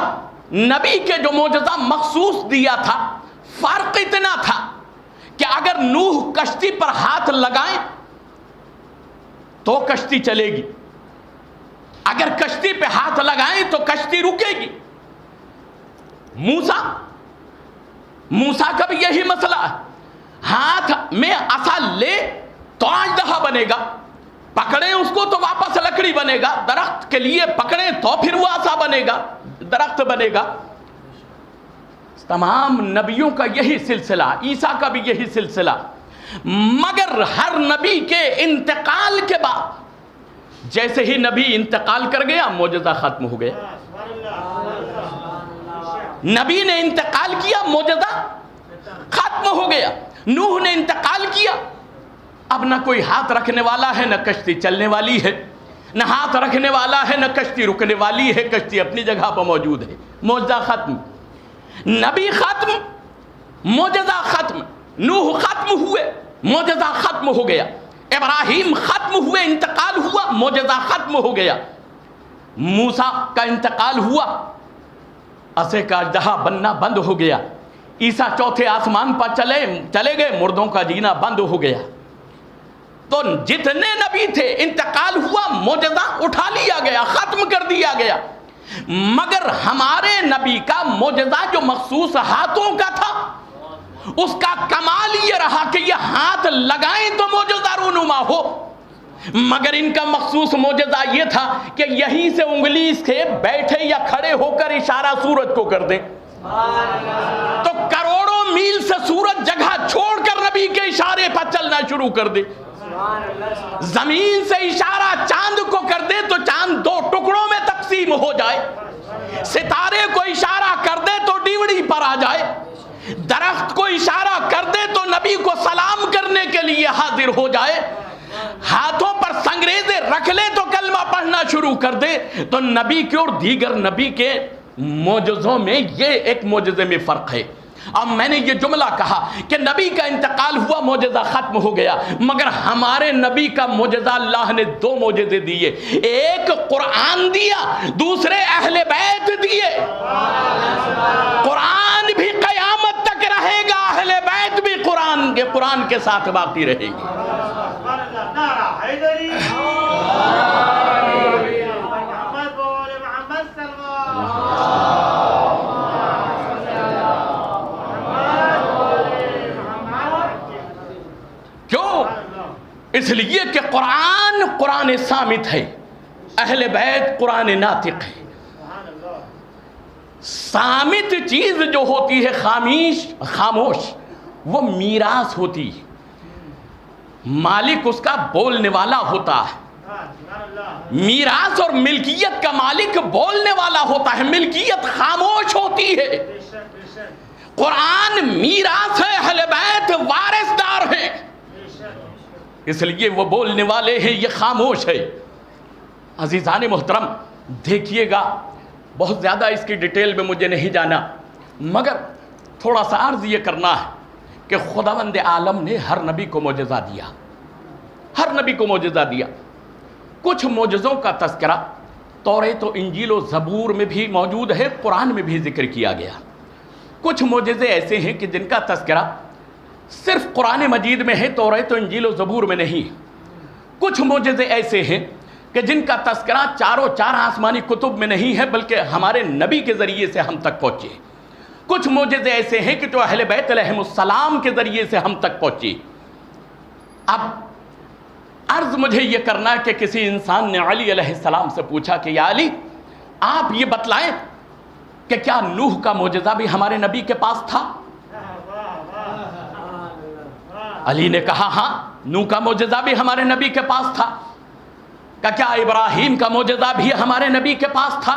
نبی کے جو معجزہ مخصوص دیا تھا، فرق اتنا تھا کہ اگر نوح کشتی پر ہاتھ لگائیں تو کشتی چلے گی، اگر کشتی پہ ہاتھ لگائیں تو کشتی رکے گی۔ موسیٰ کا بھی یہی مسئلہ ہے، ہاتھ میں عصا لے تو اژدہا بنے گا، پکڑیں اس کو تو واپس لکڑی بنے گا، درخت کے لیے پکڑیں تو پھر وہ عصا بنے گا، درخت بنے گا۔ تمام نبیوں کا یہی سلسلہ، عیسیٰ کا بھی یہی سلسلہ، مگر ہر نبی کے انتقال کے بعد جیسے ہی نبی انتقال کر گیا معجزہ ختم ہو گیا۔ نبی نے انتقال کیا، معجزہ ختم ہو گیا۔ نوح نے انتقال کیا، اب نہ کوئی ہاتھ رکھنے والا ہے، نہ کشتی چلنے والی ہے، نہ ہاتھ رکھنے والا ہے، نہ کشتی رکنے والی ہے، کشتی اپنی جگہ پر موجود ہے۔ معجزہ ختم، نبی ختم، معجزہ ختم، نوح ختم ہوئے، معجزہ ختم ہو گیا، ابراہیم ختم ہوئے، انتقال ہوا، معجزہ ختم ہو گیا، موسیٰ کا انتقال ہوا، عصے کا اژدہا بننا بند ہو گیا، عیسیٰ چوتھے آسمان پر چلے گئے، مردوں کا جینا بند ہو گیا۔ تو جتنے نبی تھے انتقال ہوا، معجزہ اٹھا لیا گیا، ختم کر دیا گیا، مگر ہمارے نبی کا معجزہ جو مخصوص ہاتھوں کا تھا، اس کا کمال یہ رہا کہ یہ ہاتھ لگائیں تو معجزہ رونما ہو، مگر ان کا مخصوص معجزہ یہ تھا کہ یہیں سے انگلی سے بیٹھے یا کھڑے ہو کر اشارہ سورج کو کر دیں، تو کروڑوں میل سے سورج جگہ چھوڑ کر نبی کے اشارے پر چلنا شروع کر دے، زمین سے اشارہ چاند کو کر دے تو چاند دو ٹکڑوں میں تقسیم ہو جائے، ستارے کو اشارہ کر دے تو ڈیوڑی پر آ جائے، درخت کو اشارہ کر دے تو نبی کو سلام کرنے کے لیے حاضر ہو جائے، ہاتھوں پر سنگریزے رکھ لے تو کلمہ پڑھنا شروع کر دے۔ تو نبی کے اور دیگر نبی کے معجزوں میں یہ ایک معجزے میں فرق ہے۔ اب میں نے یہ جملہ کہا کہ نبی کا انتقال ہوا، معجزہ ختم ہو گیا، مگر ہمارے نبی کا معجزہ اللہ نے دو معجزے دیے، ایک قرآن دیا، دوسرے اہل بیت دیے۔ قرآن بھی قیامت تک رہے گا، اہل بیت بھی قرآن کے ساتھ باقی رہے گی۔ کیوں؟ اس لیے کہ قرآن صامت ہے، اہل بیت قرآن ناطق ہے۔ صامت چیز جو ہوتی ہے، خاموش، وہ میراث ہوتی ہے، مالک اس کا بولنے والا ہوتا ہے۔ میراث اور ملکیت کا مالک بولنے والا ہوتا ہے، ملکیت خاموش ہوتی ہے۔ قرآن میراث ہے، اہل بیت وارث دار ہیں، اس لیے وہ بولنے والے ہیں، یہ خاموش ہے۔ عزیزان محترم دیکھیے گا، بہت زیادہ اس کی ڈیٹیل میں مجھے نہیں جانا، مگر تھوڑا سا عرض یہ کرنا ہے کہ خداوند عالم نے ہر نبی کو معجزہ دیا، ہر نبی کو معجزہ دیا۔ کچھ معجزوں کا تذکرہ توریت و انجیل و زبور میں بھی موجود ہے، قرآن میں بھی ذکر کیا گیا۔ کچھ معجزے ایسے ہیں کہ جن کا تذکرہ صرف قرآن مجید میں ہے، توریت و انجیل و زبور میں نہیں۔ کچھ معجزے ایسے ہیں کہ جن کا تذکرہ چاروں چار آسمانی کتب میں نہیں ہے بلکہ ہمارے نبی کے ذریعے سے ہم تک پہنچے. کچھ معجزے ایسے ہیں کہ جو اہل بیت علیہم السلام کے ذریعے سے ہم تک پہنچے. اب عرض مجھے یہ کرنا کہ کسی انسان نے علی علیہ السلام سے پوچھا کہ یا علی آپ یہ بتلائیں کہ کیا نوح کا معجزہ بھی ہمارے نبی کے پاس تھا؟ علی نے کہا ہاں نوح کا معجزہ بھی ہمارے نبی کے پاس تھا. کہ کیا ابراہیم کا معجزہ بھی ہمارے نبی کے پاس تھا؟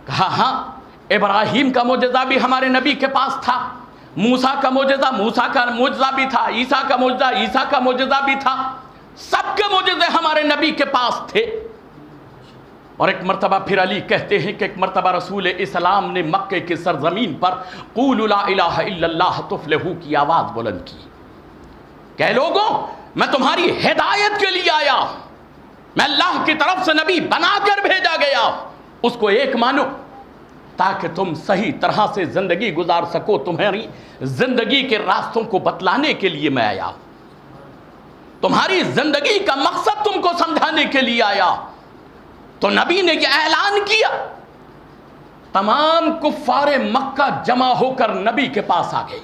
کہا ہاں ابراہیم کا معجزہ بھی ہمارے نبی کے پاس تھا. موسیٰ کا معجزہ بھی تھا. عیسیٰ کا معجزہ بھی تھا. سب کے معجزے ہمارے نبی کے پاس تھے. اور ایک مرتبہ پھر علی کہتے ہیں کہ ایک مرتبہ رسول اسلام نے مکے کی سرزمین پر قولوا لا الہ الا اللہ تفلحوا کی آواز بلند کی کہ لوگوں میں تمہاری ہدایت کے لیے آیا ہوں. میں اللہ کی طرف سے نبی بنا کر بھیجا گیا. اس کو ایک مانو تاکہ تم صحیح طرح سے زندگی گزار سکو. تمہاری زندگی کے راستوں کو بتلانے کے لیے میں آیا. تمہاری زندگی کا مقصد تم کو سمجھانے کے لیے آیا. تو نبی نے یہ اعلان کیا. تمام کفار مکہ جمع ہو کر نبی کے پاس آ گئے.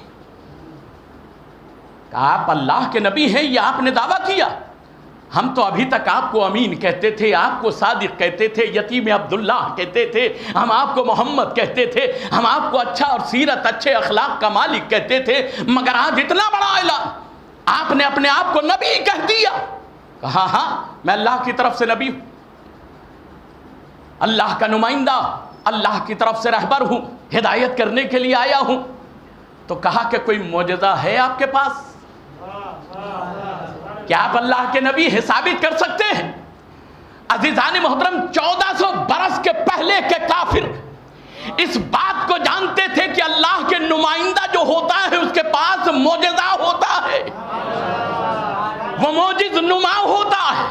کہ آپ اللہ کے نبی ہیں یہ آپ نے دعویٰ کیا. ہم تو ابھی تک آپ کو امین کہتے تھے, آپ کو صادق کہتے تھے, یتیم عبداللہ کہتے تھے, ہم آپ کو محمد کہتے تھے, ہم آپ کو اچھا اور سیرت اچھے اخلاق کا مالک کہتے تھے, مگر آج اتنا بڑا اعلان آپ نے اپنے آپ کو نبی کہہ دیا. کہا ہاں میں اللہ کی طرف سے نبی ہوں, اللہ کا نمائندہ, اللہ کی طرف سے رہبر ہوں, ہدایت کرنے کے لیے آیا ہوں. تو کہا کہ کوئی معجزہ ہے آپ کے پاس؟ کیا آپ اللہ کے نبی ہے ثابت کر سکتے ہیں؟ عزیزان محترم 1400 برس کے پہلے کے کافر اس بات کو جانتے تھے کہ اللہ کے نمائندہ جو ہوتا ہے اس کے پاس معجزہ ہوتا ہے, وہ معجز نما ہوتا ہے,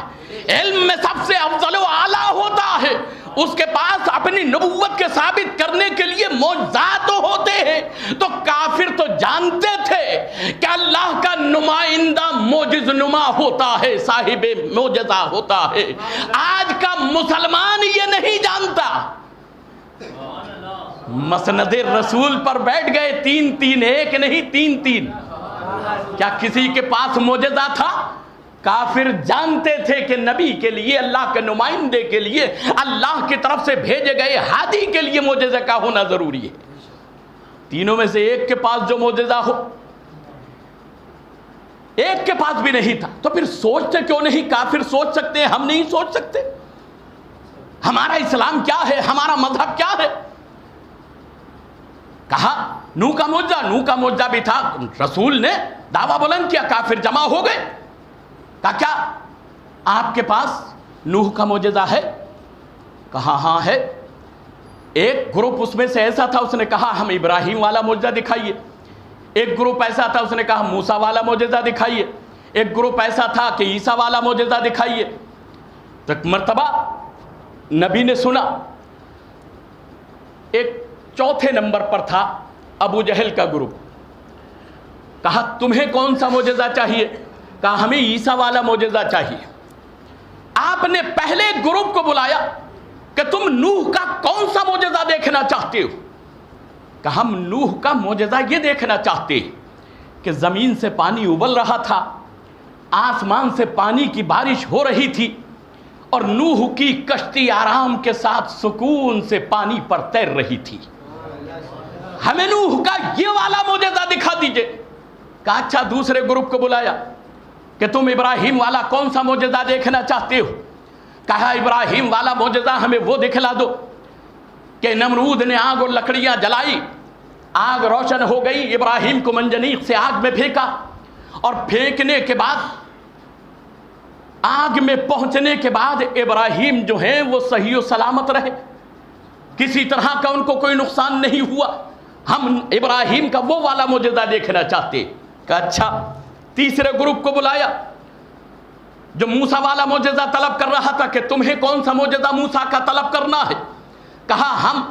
علم میں سب سے افضل و اعلیٰ ہوتا ہے. اس کے پاس اپنی نبوت کے ثابت کرنے کے لیے معجزات ہوتے ہیں. تو کافر تو جانتے تھے کہ اللہ کا نمائندہ معجز نما ہوتا ہے, صاحب معجزہ ہوتا ہے. آج کا مسلمان یہ نہیں جانتا. مسند رسول پر بیٹھ گئے 3-3, ایک نہیں 3-3. کیا کسی کے پاس معجزہ تھا؟ کافر جانتے تھے کہ نبی کے لیے, اللہ کے نمائندے کے لیے, اللہ کی طرف سے بھیجے گئے ہادی کے لیے معجزہ کا ہونا ضروری ہے. تینوں میں سے ایک کے پاس جو معجزہ ہو, ایک کے پاس بھی نہیں تھا, تو پھر سوچتے کیوں نہیں؟ کافر سوچ سکتے ہیں, ہم نہیں سوچ سکتے. ہمارا اسلام کیا ہے, ہمارا مذہب کیا ہے؟ کہا نوح کا معجزہ بھی تھا. رسول نے دعویٰ بلند کیا, کافر جمع ہو گئے. کہا کیا آپ کے پاس نوح کا معجزہ ہے؟ کہا ہاں ہے. ایک گروپ اس میں سے ایسا تھا, اس نے کہا ہم ابراہیم والا معجزہ دکھائیے. ایک گروپ ایسا تھا, اس نے کہا موسیٰ والا معجزہ دکھائیے. ایک گروپ ایسا تھا کہ عیسیٰ والا معجزہ دکھائیے. تو ایک مرتبہ نبی نے سنا, ایک چوتھے نمبر پر تھا ابو جہل کا گروپ. کہا تمہیں کون سا معجزہ چاہیے؟ کہا ہمیں عیسیٰ والا معجزہ چاہیے. آپ نے پہلے گروپ کو بلایا کہ تم نوح کا کون سا معجزہ دیکھنا چاہتے ہو؟ کہا ہم نوح کا معجزہ یہ دیکھنا چاہتے ہیں کہ زمین سے پانی ابل رہا تھا, آسمان سے پانی کی بارش ہو رہی تھی, اور نوح کی کشتی آرام کے ساتھ سکون سے پانی پر تیر رہی تھی. ہمیں نوح کا یہ والا معجزہ دکھا دیجئے. کہا اچھا. دوسرے گروپ کو بلایا کہ تم ابراہیم والا کون سا معجزہ دیکھنا چاہتے ہو؟ کہا ابراہیم والا معجزہ ہمیں وہ دکھلا دو کہ نمرود نے آگ اور لکڑیاں جلائی, آگ روشن ہو گئی, ابراہیم کو منجنیق سے آگ میں پھینکا, اور پھینکنے کے بعد آگ میں پہنچنے کے بعد ابراہیم جو ہیں وہ صحیح و سلامت رہے, کسی طرح کا ان کو کوئی نقصان نہیں ہوا. ہم ابراہیم کا وہ والا معجزہ دیکھنا چاہتے. کہ اچھا. تیسرے گروپ کو بلایا جو موسیٰ والا معجزہ طلب کر رہا تھا کہ تمہیں کون سا معجزہ موسیٰ کا طلب کرنا ہے؟ کہا ہم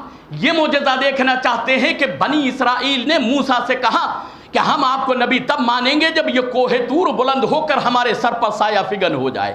یہ معجزہ دیکھنا چاہتے ہیں کہ بنی اسرائیل نے موسیٰ سے کہا کہ ہم آپ کو نبی تب مانیں گے جب یہ کوہ طور بلند ہو کر ہمارے سر پر سایہ فگن ہو جائے.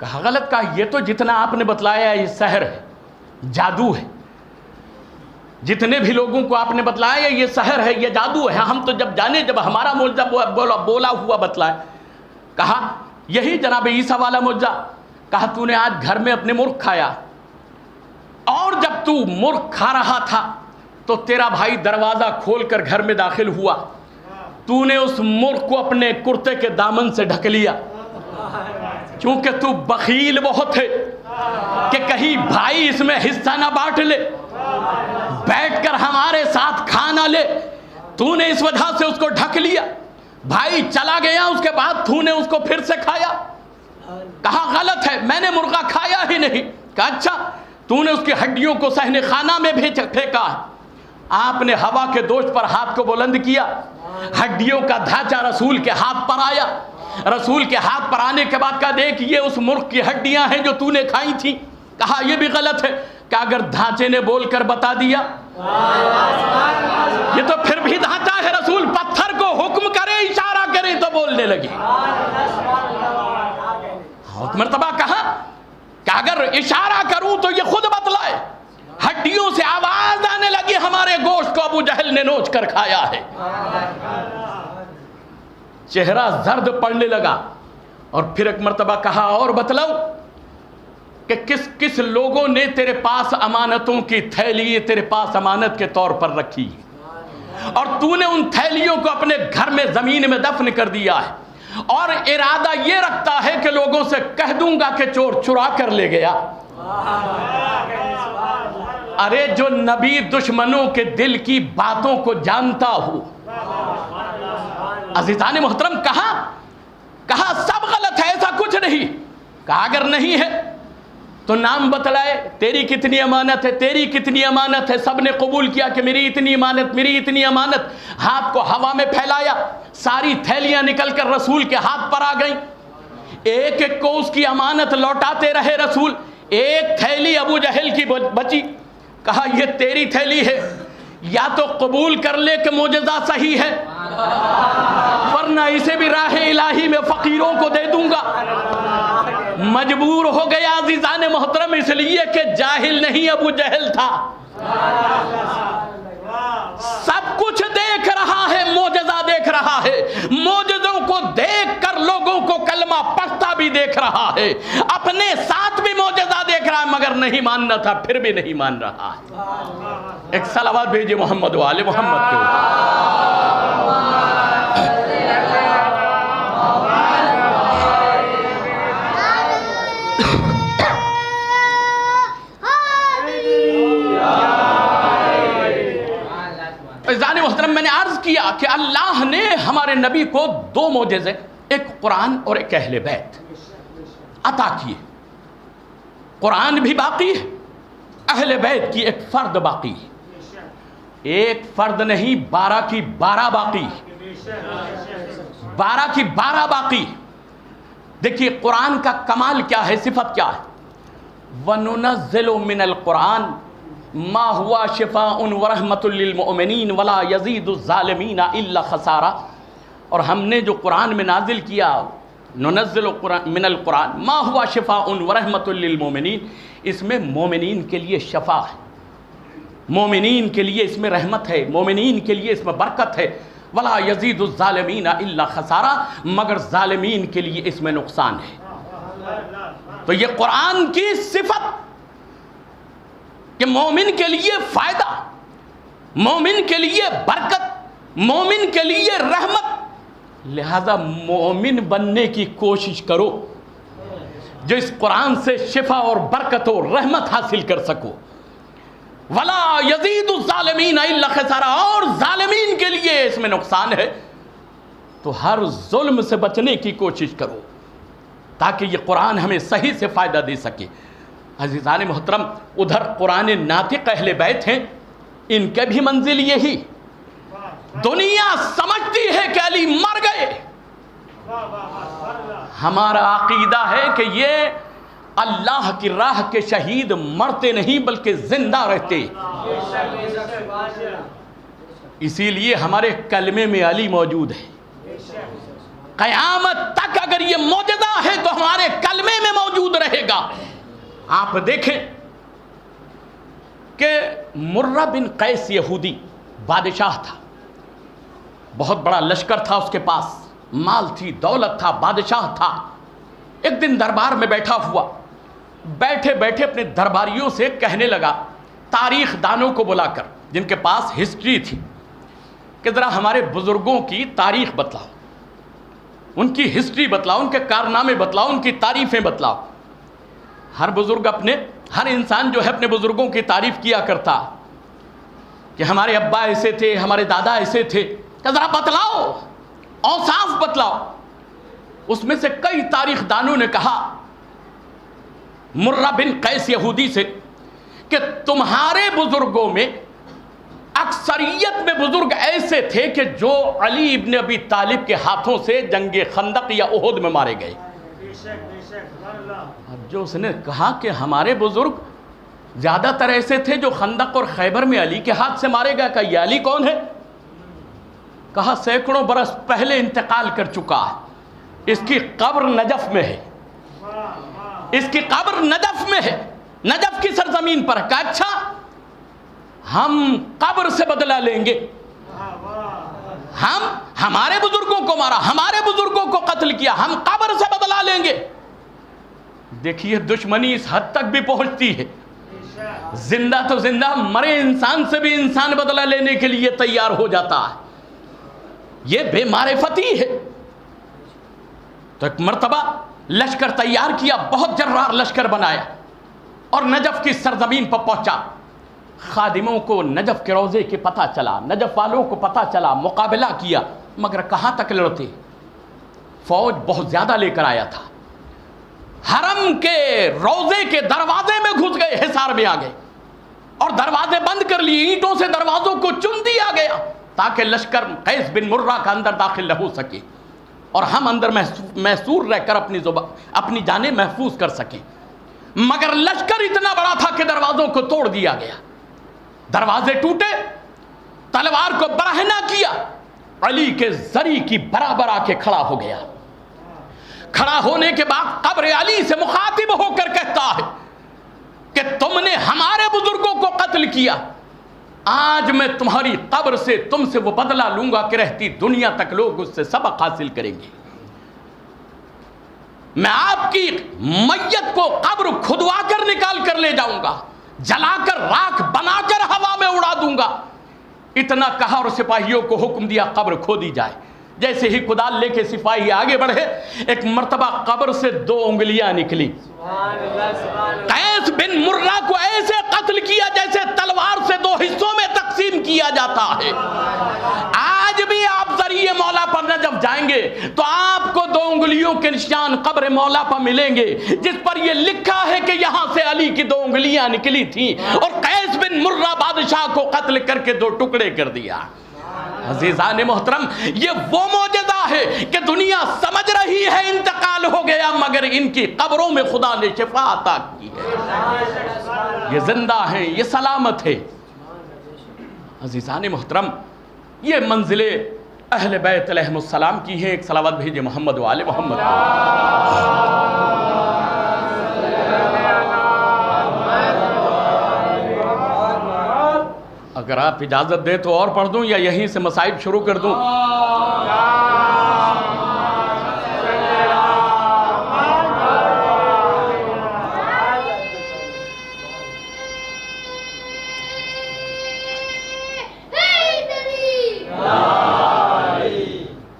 کہا غلط کہا، یہ تو جتنا آپ نے بتلایا ہے یہ سحر ہے، جادو ہے، جتنے بھی لوگوں کو آپ نے بتلایا یہ سحر ہے، یہ جادو ہے، ہم تو جب جانے جب ہمارا معجزہ بولا ہوا بتلائے۔ کہا یہی جناب عیسیٰ والا معجزہ۔ کہا تو نے آج گھر میں اپنے مرغ کھایا، اور جب تو مرغ کھا رہا تھا تو تیرا بھائی دروازہ کھول کر گھر میں داخل ہوا، تو نے اس مرغ کو اپنے کرتے کے دامن سے ڈھک لیا، چونکہ تو بخیل بہت ہے کہ کہیں بھائی اس میں حصہ نہ بانٹ لے، بیٹھ کر ہمارے ساتھ کھانا لے، تو نے اس وجہ سے اس کو ڈھک لیا۔ بھائی چلا گیا، اس کے بعد تو نے اس کو پھر سے کھایا۔ کہا غلط ہے، میں نے مرغا کھایا ہی نہیں۔ کہا اچھا، تو نے اس کی ہڈیوں کو صحن خانہ میں پھینکا ہے۔ آپ نے ہوا کے دوش پر ہاتھ کو بلند کیا، ہڈیوں کا دھاچا رسول کے ہاتھ پر آیا۔ رسول کے ہاتھ پر آنے کے بعد کہا دیکھ یہ اس مرغ کی ہڈیاں ہیں جو تو نے کھائی تھی۔ کہا یہ بھی غلط ہے کہ اگر دھانچے نے بول کر بتا دیا، یہ تو پھر بھی دھانچا ہے، رسول پتھر کو حکم کرے اشارہ کرے تو بولنے لگے۔ بہت مرتبہ کہا کہ اگر اشارہ کروں تو یہ خود بتلائے، ہڈیوں سے آواز آنے لگی ہمارے گوشت کو ابو جہل نے نوچ کر کھایا ہے۔ چہرہ زرد پڑنے لگا، اور پھر ایک مرتبہ کہا اور بتلاؤ کہ کس کس لوگوں نے تیرے پاس امانتوں کی تھیلی تیرے پاس امانت کے طور پر رکھی، اور تو نے ان تھیلیوں کو اپنے گھر میں زمین میں دفن کر دیا ہے، اور ارادہ یہ رکھتا ہے کہ لوگوں سے کہہ دوں گا کہ چور چرا کر لے گیا۔ ارے جو نبی دشمنوں کے دل کی باتوں کو جانتا ہو، عزیزان محترم، کہا سب غلط ہے، ایسا کچھ نہیں۔ کہا اگر نہیں ہے تو نام بتلائے، تیری کتنی امانت ہے، تیری کتنی امانت ہے۔ سب نے قبول کیا کہ میری اتنی امانت، میری اتنی امانت۔ ہاتھ کو ہوا میں پھیلایا، ساری تھیلیاں نکل کر رسول کے ہاتھ پر آ گئیں، ایک ایک کو اس کی امانت لوٹاتے رہے رسول۔ ایک تھیلی ابو جہل کی بچی۔ کہا یہ تیری تھیلی ہے، یا تو قبول کر لے کہ معجزہ صحیح ہے، ورنہ اسے بھی راہ الہی میں فقیروں کو دے دوں گا۔ مجبور ہو گیا عزیزان محترم، اس لیے کہ جاہل نہیں ابو جہل تھا، سب کچھ دیکھ رہا ہے، معجزہ دیکھ رہا ہے، معجزوں کو دیکھ کر لوگوں کو کلمہ پڑھتا بھی دیکھ رہا ہے، اپنے ساتھ بھی معجزہ دیکھ رہا ہے، مگر نہیں ماننا تھا، پھر بھی نہیں مان رہا ہے۔ ایک صلوات بھیجئے محمد و آل محمد کے اوپر۔ عزیزان محترم، میں نے عرض کیا کہ اللہ نے ہمارے نبی کو دو معجزے، ایک قرآن اور ایک اہل بیت عطا کیے۔ قرآن بھی باقی ہے، اہل بیت کی ایک فرد باقی ہے، ایک فرد نہیں 12 کی 12 باقی، 12 کی 12 باقی۔ دیکھیے قرآن کا کمال کیا ہے، صفت کیا ہے؟ وَنُنَزِّلُ مِنَ الْقُرْآنِ مَا هُوَ شِفَاءٌ وَرَحْمَةٌ لِّلْمُؤْمِنِينَ وَلَا يَزِيدُ الظَّالِمِينَ إِلَّا خَسَارًا۔ اور ہم نے جو قرآن میں نازل کیا، ننزل من القرآن ما هو شفاء ورحمۃ للمؤمنین، اس میں مومنین کے لیے شفا ہے، مومنین کے لیے اس میں رحمت ہے، مومنین کے لیے اس میں برکت ہے۔ ولا یزید الظالمین الا خسارا، مگر ظالمین کے لیے اس میں نقصان ہے۔ تو یہ قرآن کی صفت کہ مومن کے لیے فائدہ، مومن کے لیے برکت، مومن کے لیے رحمت، لہذا مومن بننے کی کوشش کرو جو اس قرآن سے شفا اور برکت اور رحمت حاصل کر سکو۔ ولا یزید الظالمین الا خسارا، اور ظالمین کے لیے اس میں نقصان ہے، تو ہر ظلم سے بچنے کی کوشش کرو تاکہ یہ قرآن ہمیں صحیح سے فائدہ دے سکے۔ عزیزان محترم، ادھر قرآن ناطق اہل بیت ہیں، ان کے بھی منزل یہی، دنیا سمجھتی ہے کہ علی مر گئے، ہمارا عقیدہ ہے کہ یہ اللہ کی راہ کے شہید مرتے نہیں بلکہ زندہ رہتے، اسی لیے ہمارے کلمے میں علی موجود ہے۔ قیامت تک اگر یہ معجزہ ہے تو ہمارے کلمے میں موجود رہے گا۔ آپ دیکھیں کہ مرہ بن قیس یہودی بادشاہ تھا، بہت بڑا لشکر تھا اس کے پاس، مال تھی، دولت تھا، بادشاہ تھا۔ ایک دن دربار میں بیٹھا ہوا، بیٹھے بیٹھے اپنے درباریوں سے کہنے لگا، تاریخ دانوں کو بلا کر جن کے پاس ہسٹری تھی، کہ ذرا ہمارے بزرگوں کی تاریخ بتلاؤ، ان کی ہسٹری بتلاؤ، ان کے کارنامے بتلاؤ، ان کی تعریفیں بتلاؤ۔ ہر بزرگ ہر انسان جو ہے اپنے بزرگوں کی تعریف کیا کرتا کہ ہمارے ابا ایسے تھے، ہمارے دادا ایسے تھے، کہ ذرا بتلاؤ، اوصاف بتلاؤ۔ اس میں سے کئی تاریخ دانوں نے کہا مرہ بن قیس یہودی سے کہ تمہارے بزرگوں میں اکثریت میں بزرگ ایسے تھے کہ جو علی ابن ابی طالب کے ہاتھوں سے جنگ خندق یا احد میں مارے گئے۔ اب جو اس نے کہا کہ ہمارے بزرگ زیادہ تر ایسے تھے جو خندق اور خیبر میں علی کے ہاتھ سے مارے گئے، کہ یہ علی کون ہے؟ کہا سینکڑوں برس پہلے انتقال کر چکا ہے، اس کی قبر نجف میں ہے، اس کی قبر نجف میں ہے، نجف کی سرزمین پر ہے۔ کہا اچھا، ہم قبر سے بدلہ لیں گے، ہم ہمارے بزرگوں کو مارا، ہمارے بزرگوں کو قتل کیا، ہم قبر سے بدلہ لیں گے۔ دیکھیے دشمنی اس حد تک بھی پہنچتی ہے، زندہ تو زندہ، مرے انسان سے بھی انسان بدلہ لینے کے لیے تیار ہو جاتا ہے۔ یہ بے معرفتی ہے۔ تو ایک مرتبہ لشکر تیار کیا، بہت جرار لشکر بنایا اور نجف کی سرزمین پر پہنچا۔ خادموں کو نجف کے روضے کے پتہ چلا، نجف والوں کو پتہ چلا، مقابلہ کیا، مگر کہاں تک لڑتے؟ فوج بہت زیادہ لے کر آیا تھا، حرم کے روضے کے دروازے میں گھس گئے، حصار میں آ گئے اور دروازے بند کر لیے، اینٹوں سے دروازوں کو چن دیا گیا تاکہ لشکر قیس بن مرہ کا اندر داخل نہ ہو سکے اور ہم اندر محصور رہ کر اپنی جانیں محفوظ کر سکیں۔ مگر لشکر اتنا بڑا تھا کہ دروازوں کو توڑ دیا گیا، دروازے ٹوٹے، تلوار کو برہنہ کیا، علی کے زری کی برابر آ کے کھڑا ہو گیا۔ کھڑا ہونے کے بعد قبر علی سے مخاطب ہو کر کہتا ہے کہ تم نے ہمارے بزرگوں کو قتل کیا، آج میں تمہاری قبر سے تم سے وہ بدلہ لوں گا کہ رہتی دنیا تک لوگ اس سے سبق حاصل کریں گے۔ میں آپ کی میت کو قبر کھدوا کر نکال کر لے جاؤں گا، جلا کر راکھ بنا کر ہوا میں اڑا دوں گا۔ اتنا کہا اور سپاہیوں کو حکم دیا قبر کھودی جائے۔ جیسے ہی کدال لے کے سپاہی آگے بڑھے، ایک مرتبہ قبر سے 2 انگلیاں نکلی۔ قیس بن مرہ کو ایسے قتل کیا جیسے تلوار سے 2 حصوں میں تقسیم کیا جاتا ہے۔ آج بھی آپ ذریعے مولا پر نجف جائیں گے تو آپ کو 2 انگلیوں کے نشان قبر مولا پر ملیں گے، جس پر یہ لکھا ہے کہ یہاں سے علی کی 2 انگلیاں نکلی تھیں اور قیس بن مرہ بادشاہ کو قتل کر کے 2 ٹکڑے کر دیا۔ عزیزان محترم، یہ وہ معجزہ ہے کہ دنیا سمجھ رہی ہے انتقال ہو گیا، مگر ان کی قبروں میں خدا نے شفا عطا کی ہے، یہ زندہ ہیں، یہ سلامت ہے۔ عزیزان محترم، یہ منزل اہل بیت علیہم السلام کی ہے۔ ایک صلوات بھیجے محمد و آل محمد۔ اگر آپ اجازت دیں تو اور پڑھ دوں یا یہیں سے مصائب شروع کر دوں؟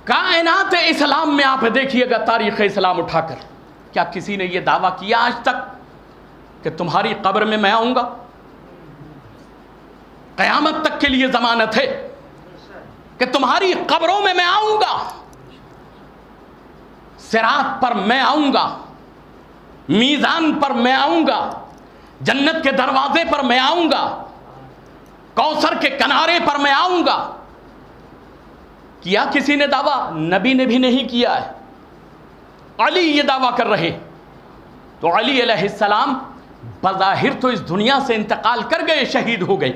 کائنات اسلام میں آپ دیکھیے گا تاریخ اسلام اٹھا کر، کیا کسی نے یہ دعویٰ کیا آج تک کہ تمہاری قبر میں آؤں گا؟ قیامت تک کے لیے ضمانت ہے کہ تمہاری قبروں میں آؤں گا، صراط پر میں آؤں گا، میزان پر میں آؤں گا، جنت کے دروازے پر میں آؤں گا، کوثر کے کنارے پر میں آؤں گا۔ کیا کسی نے دعویٰ؟ نبی نے بھی نہیں کیا ہے، علی یہ دعویٰ کر رہے۔ تو علی علیہ السلام بظاہر تو اس دنیا سے انتقال کر گئے، شہید ہو گئے،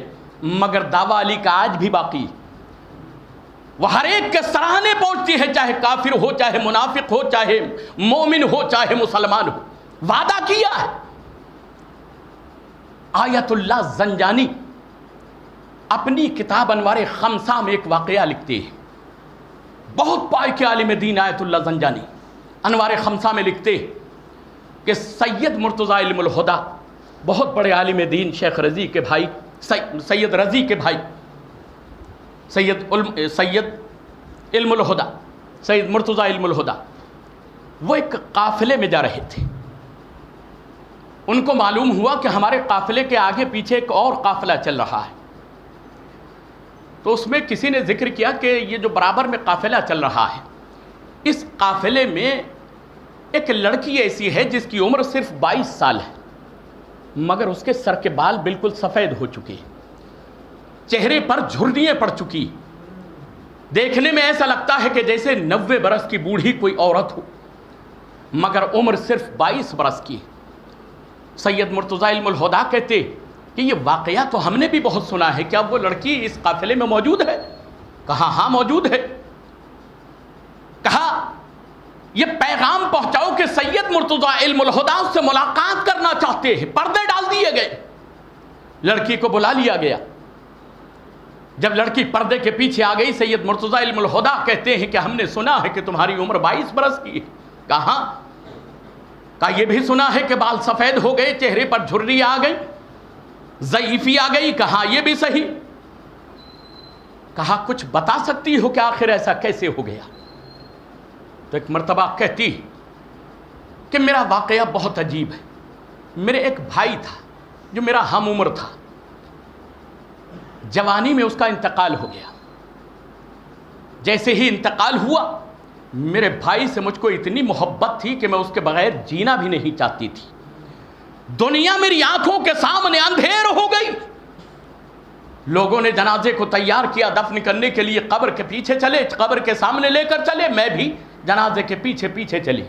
مگر دعویٰ علی کا آج بھی باقی۔ وہ ہر ایک کے سراہنے پہنچتی ہے، چاہے کافر ہو، چاہے منافق ہو، چاہے مومن ہو، چاہے مسلمان ہو، وعدہ کیا ہے۔ آیت اللہ زنجانی اپنی کتاب انوار خمسہ میں ایک واقعہ لکھتے ہیں، بہت پائے کے عالم دین آیت اللہ زنجانی انوار خمسہ میں لکھتے ہیں کہ سید مرتضیٰ علم الہدیٰ، بہت بڑے عالم دین، شیخ رضی کے بھائی، سید رضی کے بھائی، سید علم الہدیٰ، سید مرتضیٰ علم الہدیٰ، وہ ایک قافلے میں جا رہے تھے۔ ان کو معلوم ہوا کہ ہمارے قافلے کے آگے پیچھے ایک اور قافلہ چل رہا ہے، تو اس میں کسی نے ذکر کیا کہ یہ جو برابر میں قافلہ چل رہا ہے، اس قافلے میں ایک لڑکی ایسی ہے جس کی عمر صرف 22 سال ہے، مگر اس کے سر کے بال بالکل سفید ہو چکے، چہرے پر جھریاں پڑ چکی، دیکھنے میں ایسا لگتا ہے کہ جیسے 90 برس کی بوڑھی کوئی عورت ہو، مگر عمر صرف 22 برس کی۔ سید مرتضیٰ علم الہدیٰ کہتے کہ یہ واقعہ تو ہم نے بھی بہت سنا ہے، کیا وہ لڑکی اس قافلے میں موجود ہے؟ کہا ہاں موجود ہے۔ کہا یہ پیغام پہنچاؤ کہ سید مرتضیٰ علم الہدیٰ سے ملاقات کرنا چاہتے ہیں۔ پردے ڈال دیے گئے، لڑکی کو بلا لیا گیا۔ جب لڑکی پردے کے پیچھے آ گئی، سید مرتضیٰ علم الہدیٰ کہتے ہیں کہ ہم نے سنا ہے کہ تمہاری عمر 22 برس کی ہے۔ کہا یہ بھی سنا ہے کہ بال سفید ہو گئے، چہرے پر جھری آ گئی، ضعیفی آ گئی۔ کہا یہ بھی صحیح۔ کہا کچھ بتا سکتی ہو کہ آخر ایسا کیسے ہو گیا؟ تو ایک مرتبہ کہتی کہ میرا واقعہ بہت عجیب ہے۔ میرے ایک بھائی تھا جو میرا ہم عمر تھا، جوانی میں اس کا انتقال ہو گیا۔ جیسے ہی انتقال ہوا، میرے بھائی سے مجھ کو اتنی محبت تھی کہ میں اس کے بغیر جینا بھی نہیں چاہتی تھی۔ دنیا میری آنکھوں کے سامنے اندھیر ہو گئی۔ لوگوں نے جنازے کو تیار کیا، دفن کرنے کے لیے قبر کے پیچھے چلے، قبر کے سامنے لے کر چلے، میں بھی جنازے کے پیچھے پیچھے چلی۔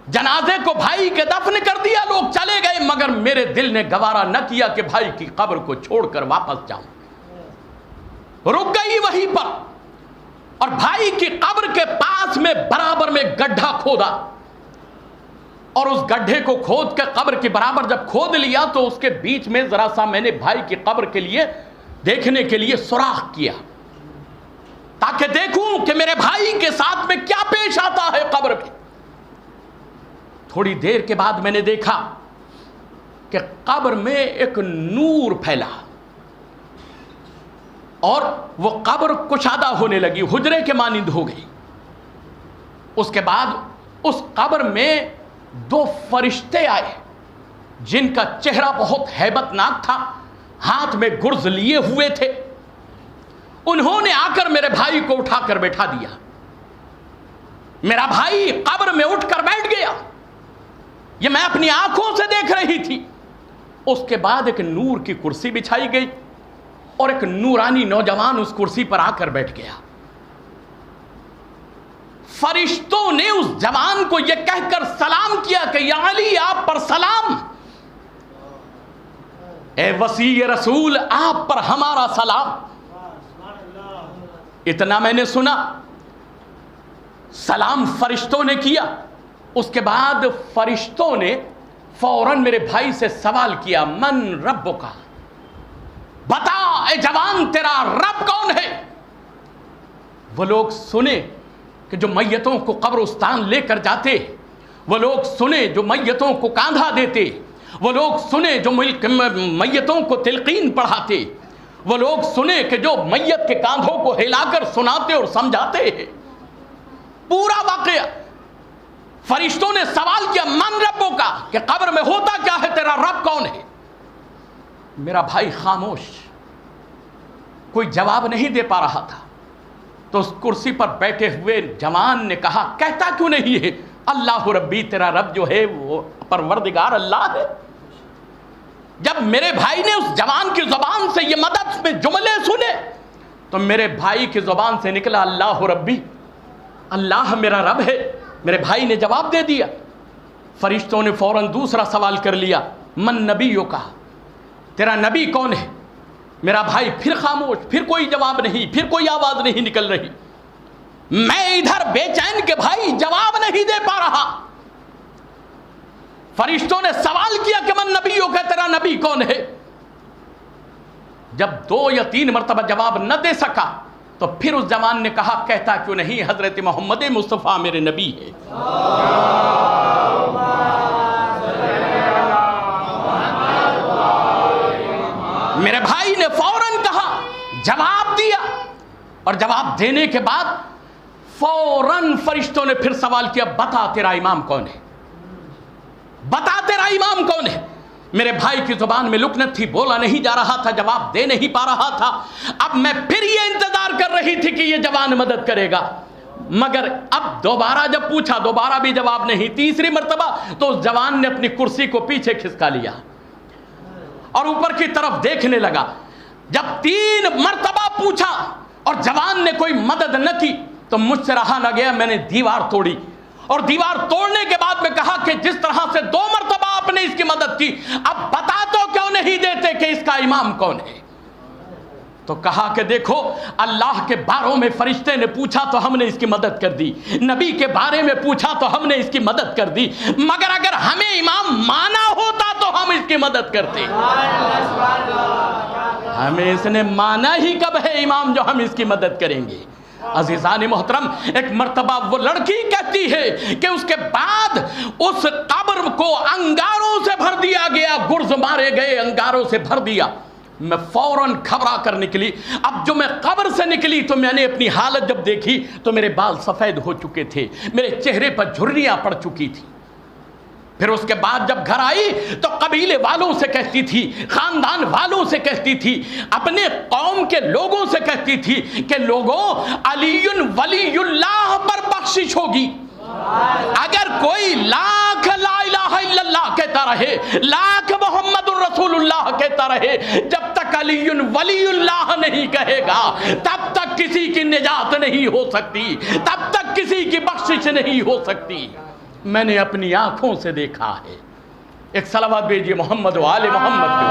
جنازے کو بھائی کے دفن کر دیا، لوگ چلے گئے، مگر میرے دل نے گوارا نہ کیا کہ بھائی کی قبر کو چھوڑ کر واپس جاؤں۔ رک گئی وہیں پر، اور بھائی کی قبر کے پاس میں برابر میں گڈھا کھودا، اور اس گڈھے کو کھود کے قبر کے برابر جب کھود لیا تو اس کے بیچ میں ذرا سا میں نے بھائی کی قبر کے لیے دیکھنے کے لیے سوراخ کیا، تاکہ دیکھوں کہ میرے بھائی کے ساتھ میں کیا پیش آتا ہے قبر میں۔ تھوڑی دیر کے بعد میں نے دیکھا کہ قبر میں ایک نور پھیلا، اور وہ قبر کشادہ ہونے لگی، حجرے کے مانند ہو گئی۔ اس کے بعد اس قبر میں 2 فرشتے آئے، جن کا چہرہ بہت ہیبت ناک تھا، ہاتھ میں گرز لیے ہوئے تھے۔ انہوں نے آ کر میرے بھائی کو اٹھا کر بیٹھا دیا۔ میرا بھائی قبر میں اٹھ کر بیٹھ گیا، یہ میں اپنی آنکھوں سے دیکھ رہی تھی۔ اس کے بعد ایک نور کی کرسی بچھائی گئی، اور ایک نورانی نوجوان اس کرسی پر آ کر بیٹھ گیا۔ فرشتوں نے اس جوان کو یہ کہہ کر سلام کیا کہ یا علی آپ پر سلام، اے وسیع رسول آپ پر ہمارا سلام۔ اتنا میں نے سنا، سلام فرشتوں نے کیا۔ اس کے بعد فرشتوں نے فوراً میرے بھائی سے سوال کیا، من ربک، بتا اے جوان تیرا رب کون ہے؟ وہ لوگ سنے کہ جو میتوں کو قبرستان لے کر جاتے، وہ لوگ سنے جو میتوں کو کاندھا دیتے، وہ لوگ سنے جو میتوں کو تلقین پڑھاتے، وہ لوگ سنے کہ جو میت کے کاندھوں کو ہلا کر سناتے اور سمجھاتے ہیں۔ پورا واقعہ فرشتوں نے سوال کیا، من ربوں کا، کہ قبر میں ہوتا کیا ہے، تیرا رب کون ہے؟ میرا بھائی خاموش، کوئی جواب نہیں دے پا رہا تھا۔ تو اس کرسی پر بیٹھے ہوئے جوان نے کہا، کہتا کیوں نہیں ہے؟ اللہ ربی، تیرا رب جو ہے وہ پروردگار اللہ ہے۔ جب میرے بھائی نے اس جوان کی زبان سے یہ مدد میں جملے سنے، تو میرے بھائی کی زبان سے نکلا، اللہ ربی، اللہ میرا رب ہے۔ میرے بھائی نے جواب دے دیا۔ فرشتوں نے فوراً دوسرا سوال کر لیا، من نبیوں کا، تیرا نبی کون ہے؟ میرا بھائی پھر خاموش، پھر کوئی جواب نہیں، پھر کوئی آواز نہیں نکل رہی۔ میں ادھر بے چین کہ بھائی جواب نہیں دے پا رہا. فرشتوں نے سوال کیا کہ من نبیوں کا تیرا نبی کون ہے؟ جب 2 یا 3 مرتبہ جواب نہ دے سکا تو پھر اس جوان نے کہا کہتا کیوں نہیں حضرت محمد مصطفیٰ میرے نبی ہے. میرے بھائی نے فوراً کہا، جواب دیا، اور جواب دینے کے بعد فوراً فرشتوں نے پھر سوال کیا بتا تیرا امام کون ہے، بتا تیرا امام کون ہے. میرے بھائی کی زبان میں لکنت تھی، بولا نہیں جا رہا تھا، جواب دے نہیں پا رہا تھا. اب میں پھر یہ انتظار کر رہی تھی کہ یہ جوان مدد کرے گا، مگر اب دوبارہ جب پوچھا دوبارہ بھی جواب نہیں. تیسری مرتبہ تو اس جوان نے اپنی کرسی کو پیچھے کھسکا لیا اور اوپر کی طرف دیکھنے لگا. جب 3 مرتبہ پوچھا اور جوان نے کوئی مدد نہ کی تو مجھ سے رہا نہ گیا، میں نے دیوار توڑی، اور دیوار توڑنے کے بعد میں کہا کہ جس طرح سے 2 مرتبہ آپ نے اس کی مدد کی، اب بتا تو کیوں نہیں دیتے کہ اس کا امام کون ہے؟ تو کہا کہ دیکھو اللہ کے باروں میں فرشتے نے پوچھا تو ہم نے اس کی مدد کر دی، نبی کے بارے میں پوچھا تو ہم نے اس کی مدد کر دی، مگر اگر ہمیں امام مانا ہوتا تو ہم اس کی مدد کرتے. ہمیں اس نے مانا ہی کب ہے امام جو ہم اس کی مدد کریں گے؟ عزیزان محترم، ایک مرتبہ وہ لڑکی کہتی ہے کہ اس کے بعد اس قبر کو انگاروں سے بھر دیا گیا، گرز مارے گئے، انگاروں سے بھر دیا. میں فوراً گھبرا کر نکلی. اب جو میں قبر سے نکلی تو میں نے اپنی حالت جب دیکھی تو میرے بال سفید ہو چکے تھے، میرے چہرے پر جھریاں پڑ چکی تھی. پھر اس کے بعد جب گھر آئی تو قبیلے والوں سے کہتی تھی، خاندان والوں سے کہتی تھی، اپنے قوم کے لوگوں سے کہتی تھی کہ لوگوں علی ولی اللہ پر بخشش ہوگی. اگر کوئی لاکھ لا الہ الا اللہ کہتا رہے، لاکھ محمد الرسول اللہ کہتا رہے، جب تک علی ولی اللہ نہیں کہے گا تب تک کسی کی نجات نہیں ہو سکتی، تب تک کسی کی بخشش نہیں ہو سکتی. میں نے اپنی آنکھوں سے دیکھا ہے. ایک صلوات بھیجیے محمد و آل محمد کے.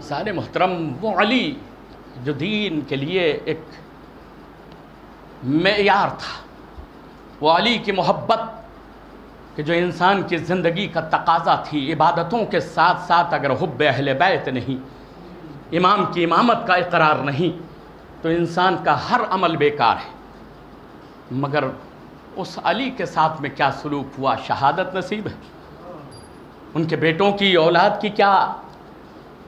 سارے محترم، وہ علی جو دین کے لیے ایک معیار تھا، وہ علی کی محبت کہ جو انسان کی زندگی کا تقاضا تھی، عبادتوں کے ساتھ ساتھ اگر حب اہل بیت نہیں، امام کی امامت کا اقرار نہیں تو انسان کا ہر عمل بیکار ہے. مگر اس علی کے ساتھ میں کیا سلوک ہوا، شہادت نصیب ہے. ان کے بیٹوں کی، اولاد کی کیا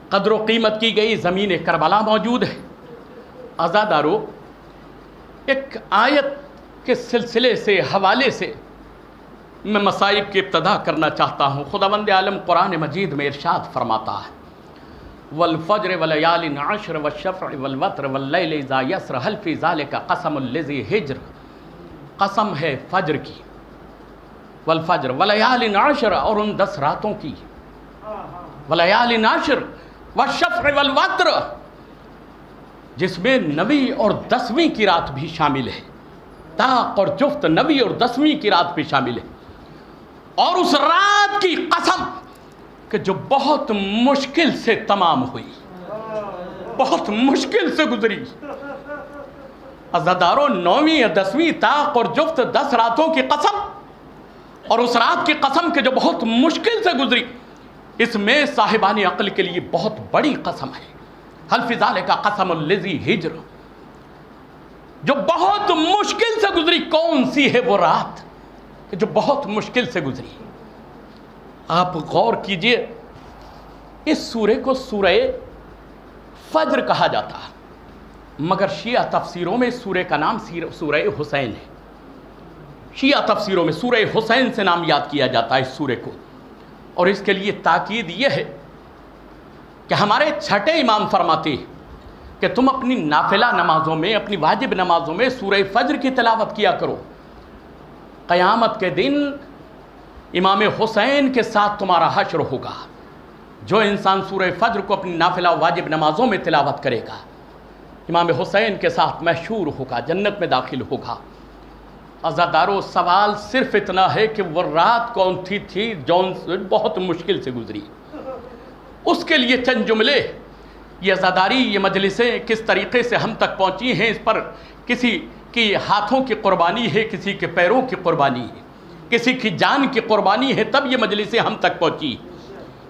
قدر و قیمت کی گئی، زمین کربلا موجود ہے. عزادارو، ایک آیت کے سلسلے سے، حوالے سے میں مصائب کی ابتدا کرنا چاہتا ہوں. خداوند عالم قرآن مجید میں ارشاد فرماتا ہے والفجر ولیال عشر والشفع والوتر واللیل اذا یسر هل فی ذلک قسم لذی حجر. قسم ہے فجر کی، والفجر ولیال عشر، اور ان 10 راتوں کی، ولیال عشر والشفع والوتر، جس میں نویں اور 10ویں کی رات بھی شامل ہے. طاق اور جفت، نویں اور 10ویں کی رات بھی شامل ہے. اور اس رات کی قسم کہ جو بہت مشکل سے تمام ہوئی، بہت مشکل سے گزری. عزاداروں، 9ویں یا 10ویں، طاق اور جفت، 10 راتوں کی قسم، اور اس رات کی قسم کہ جو بہت مشکل سے گزری، اس میں صاحبان عقل کے لیے بہت بڑی قسم ہے. حل فی ذالک قسم الذی حجر، جو بہت مشکل سے گزری. کون سی ہے وہ رات کہ جو بہت مشکل سے گزری؟ آپ غور کیجئے، اس سورے کو سورہ فجر کہا جاتا ہے، مگر شیعہ تفسیروں میں سورے کا نام سورہ حسین ہے. شیعہ تفسیروں میں سورہ حسین سے نام یاد کیا جاتا ہے اس سورے کو. اور اس کے لیے تاکید یہ ہے کہ ہمارے چھٹے امام فرماتے ہیں کہ تم اپنی نافلہ نمازوں میں، اپنی واجب نمازوں میں سورہ فجر کی تلاوت کیا کرو. قیامت کے دن امام حسین کے ساتھ تمہارا حشر ہوگا. جو انسان سورہ فجر کو اپنی نافلہ واجب نمازوں میں تلاوت کرے گا، امام حسین کے ساتھ محشور ہوگا، جنت میں داخل ہوگا۔ عزادارو، سوال صرف اتنا ہے کہ وہ رات کون سی تھی جون بہت مشکل سے گزری، اس کے لیے چند جملے، یہ عزاداری، یہ مجلسیں کس طریقے سے ہم تک پہنچی ہیں، اس پر کسی کی ہاتھوں کی قربانی ہے، کسی کے پیروں کی قربانی ہے، کسی کی جان کی قربانی ہے، تب یہ مجلسیں ہم تک پہنچی۔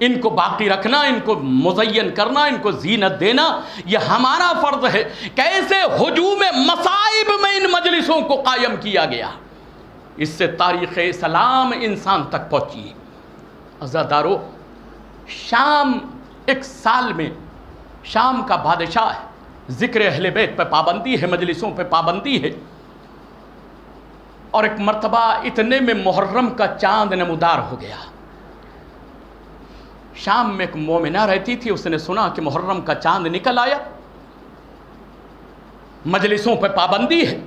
ان کو باقی رکھنا، ان کو مزین کرنا، ان کو زینت دینا، یہ ہمارا فرض ہے۔ کیسے ہجوم مصائب میں ان مجلسوں کو قائم کیا گیا، اس سے تاریخ اسلام انسان تک پہنچی۔ عزادارو، شام ایک سال میں شام کا بادشاہ ہے، ذکر اہل بیت پہ پابندی ہے، مجلسوں پہ پابندی ہے، اور ایک مرتبہ اتنے میں محرم کا چاند نمودار ہو گیا۔ شام میں ایک مومنہ رہتی تھی، اس نے سنا کہ محرم کا چاند نکل آیا، مجلسوں پہ پابندی ہے،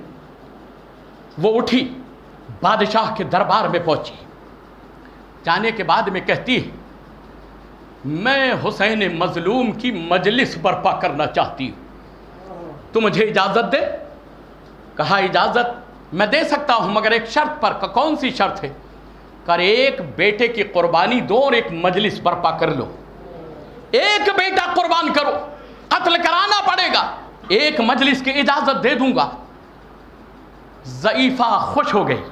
وہ اٹھی بادشاہ کے دربار میں پہنچی، جانے کے بعد میں کہتی ہے میں حسین مظلوم کی مجلس برپا کرنا چاہتی ہوں، تو مجھے اجازت دے؟ کہا اجازت میں دے سکتا ہوں، مگر ایک شرط پر۔ کون سی شرط ہے؟ کر ایک بیٹے کی قربانی دو اور ایک مجلس برپا کر لو، ایک بیٹا قربان کرو، قتل کرانا پڑے گا، ایک مجلس کی اجازت دے دوں گا۔ ضعیفہ خوش ہو گئی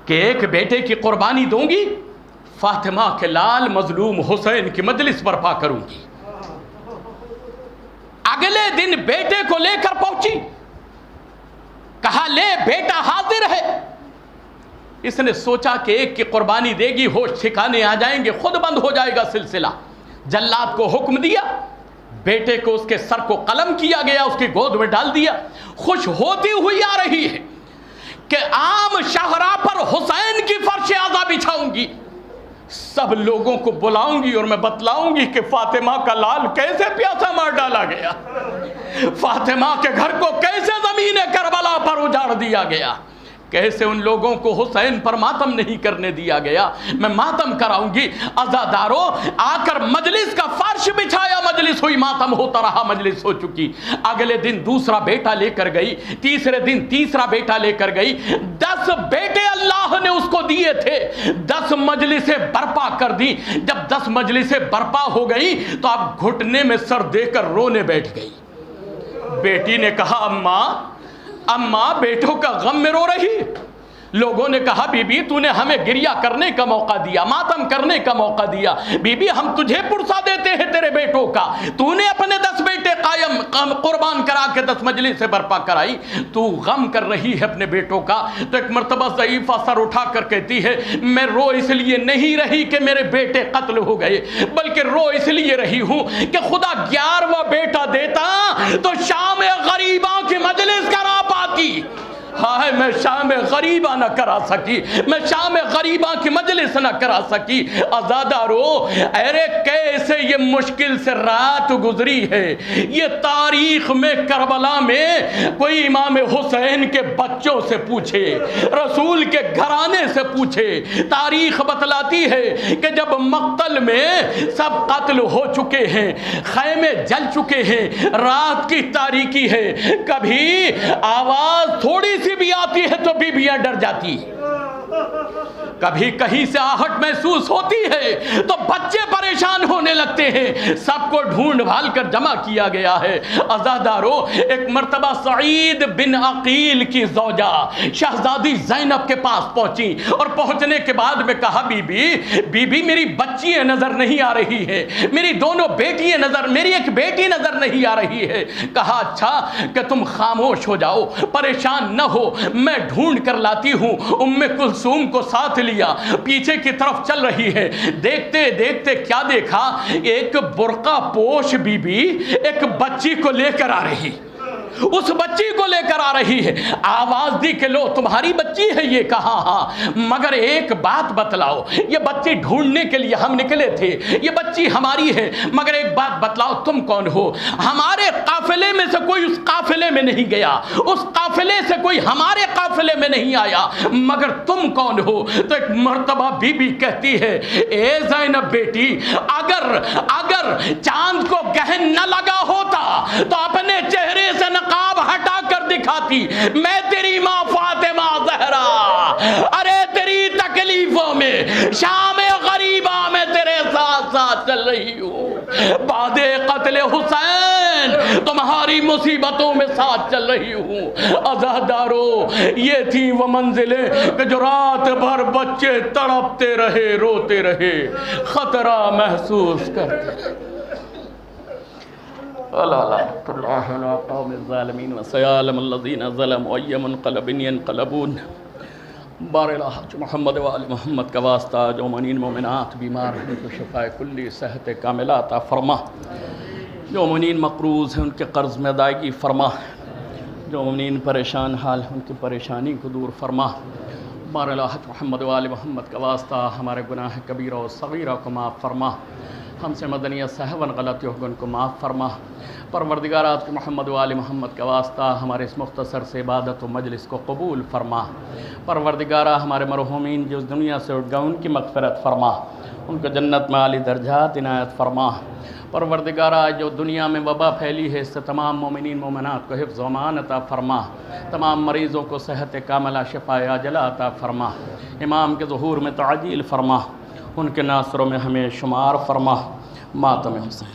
کہ ایک بیٹے کی قربانی دوں گی، فاطمہ کے لال مظلوم حسین کی مجلس برپا کروں گی۔ اگلے دن بیٹے کو لے کر پہنچی، کہا لے بیٹا حاضر ہے۔ اس نے سوچا کہ ایک کی قربانی دے گی، ہوش ٹھکانے آ جائیں گے، خود بند ہو جائے گا سلسلہ۔ جلاد کو حکم دیا، بیٹے کو اس کے سر کو قلم کیا گیا، اس کی گود میں ڈال دیا۔ خوش ہوتی ہوئی آ رہی ہے کہ عام شاہراہ پر حسین کی فرش اعضا بچھاؤں گی، سب لوگوں کو بلاؤں گی اور میں بتلاؤں گی کہ فاطمہ کا لال کیسے پیاسا مار ڈالا گیا، فاطمہ کے گھر کو کیسے زمین کربلا پر اجاڑ دیا گیا، کیسے ان لوگوں کو حسین پر ماتم نہیں کرنے دیا گیا، میں ماتم کراؤں گی۔ عزادارو، آ کر مجلس کا فرش بچھایا، مجلس ہوئی، ماتم ہوتا رہا، مجلس ہو چکی۔ اگلے دن دوسرا بیٹا لے کر گئی، تیسرے دن تیسرا بیٹا لے کر گئی، 10 بیٹے اللہ نے اس کو دیے تھے، 10 مجلسیں برپا کر دی۔ جب 10 مجلسیں برپا ہو گئی تو اب گھٹنے میں سر دے کر رونے بیٹھ گئی۔ بیٹی نے کہا اماں بیٹوں کا غم میں رو رہی۔ لوگوں نے کہا بی بی تو نے ہمیں گریہ کرنے کا موقع دیا، ماتم کرنے کا موقع دیا، بی بی ہم تجھے پرسا دیتے ہیں تیرے بیٹوں کا، تو نے اپنے 10 بیٹے قربان کرا کے 10 مجلس سے برپا کرائی، تو غم کر رہی ہے اپنے بیٹوں کا۔ تو ایک مرتبہ ضعیفہ سر اٹھا کر کہتی ہے میں رو اس لیے نہیں رہی کہ میرے بیٹے قتل ہو گئے، بلکہ رو اس لیے رہی ہوں کہ خدا 11واں بیٹا دیتا تو شام غریباں کی مجلس کرا پاتی۔ ہائے میں شام غریبہ نہ کرا سکی، میں شام غریبہ کی مجلس نہ کرا سکی۔ عزادارو، ارے کیسے یہ مشکل سے رات گزری ہے۔ یہ تاریخ میں کربلا میں کوئی امام حسین کے بچوں سے پوچھے، رسول کے گھرانے سے پوچھے، تاریخ بتلاتی ہے کہ جب مقتل میں سب قتل ہو چکے ہیں، خیمے جل چکے ہیں، رات کی تاریکی ہے، کبھی آواز تھوڑی سی بھی آتی ہے تو بیویاں ڈر جاتی ہیں، کبھی کہیں سے آہٹ محسوس ہوتی ہے تو بچے پریشان ہونے لگتے ہیں، سب کو ڈھونڈ بھال کر جمع کیا گیا ہے۔ عزادارو، ایک مرتبہ سعید بن عقیل کی زوجہ شہزادی زینب کے پاس پہنچی، اور پہنچنے کے بعد میں کہا بی بی میری بچیاں نظر نہیں آ رہی ہے، میری دونوں بیٹیاں نظر، میری ایک بیٹی نظر نہیں آ رہی ہے۔ کہا اچھا کہ تم خاموش ہو جاؤ، پریشان نہ ہو، میں ڈھونڈ کر لاتی ہوں۔ ام کلثوم کو ساتھ لیا، پیچھے کی طرف چل رہی ہے، دیکھتے دیکھتے کیا دیکھا، ایک برقع پوش بی بی ایک بچی کو لے کر آ رہی، اس بچی کو لے کر آ رہی ہے، آواز دی کہ لو تمہاری بچی ہے یہ، کہا ہاں، مگر ایک بات بتلاؤ، یہ بچی ڈھونڈنے کے لیے ہم نکلے تھے، یہ بچی ہماری ہے، مگر ایک بات بتلاؤ تم کون ہو؟ ہمارے قافلے میں سے کوئی اس قافلے میں نہیں گیا، اس قافلے سے کوئی ہمارے قافلے میں نہیں آیا، مگر تم کون ہو؟ تو ایک مرتبہ بی بی کہتی ہے اے زینب بیٹی، اگر چاند کو گہن نہ لگا ہوتا تو اپنے چہرے سے نقاب ہٹا کر دکھاتی، میں تیری ماں فاطمہ زہرا، ارے تیری تکلیفوں میں، شام غریبہ میں تیرے ساتھ ساتھ چل رہی ہوں، بعد قتل حسین تمہاری مصیبتوں میں ساتھ چل رہی ہوں۔ عزادارو، یہ تھی وہ منزلیں کہ جو رات بھر بچے تڑپتے رہے، روتے رہے، خطرہ محسوس کرتے رہے۔ لعنۃ اللہ علی قوم الظالمین وسیعلم الذین ظلموا ای منقلب ینقلبون۔ بار الحج محمد و آل محمد کا واسطہ، جو مومنین مومنات بیمار ہیں ان کو شفاء کلی صحت کاملہ عطا فرما، جو مومنین مقروض ہیں ان کے قرض میں ادائیگی فرما، جو مومنین پریشان حال ہیں ان کی پریشانی کو دور فرما۔ بار الحج محمد و آل محمد کا واسطہ ہمارے گناہ کبیرہ و صغیرہ کو معاف فرما، ہم سے مدنی سہون غلطیوں کو ان کو معاف فرما۔ پروردگارات کے محمد و آل محمد کا واسطہ ہمارے اس مختصر سے عبادت و مجلس کو قبول فرما۔ پروردگارہ ہمارے مرحومین جو اس دنیا سے اٹھ گئے ان کی مغفرت فرما، ان کو جنت میں عالی درجات عنایت فرما۔ پروردگارہ جو دنیا میں وبا پھیلی ہے اس سے تمام مومنین مومنات کو حفظ و امان عطا فرما، تمام مریضوں کو صحت کاملہ شفاء عاجلہ عطا فرما، امام کے ظہور میں تعجیل فرما، ان کے ناصروں میں ہمیں شمار فرما۔ ماتم حسین۔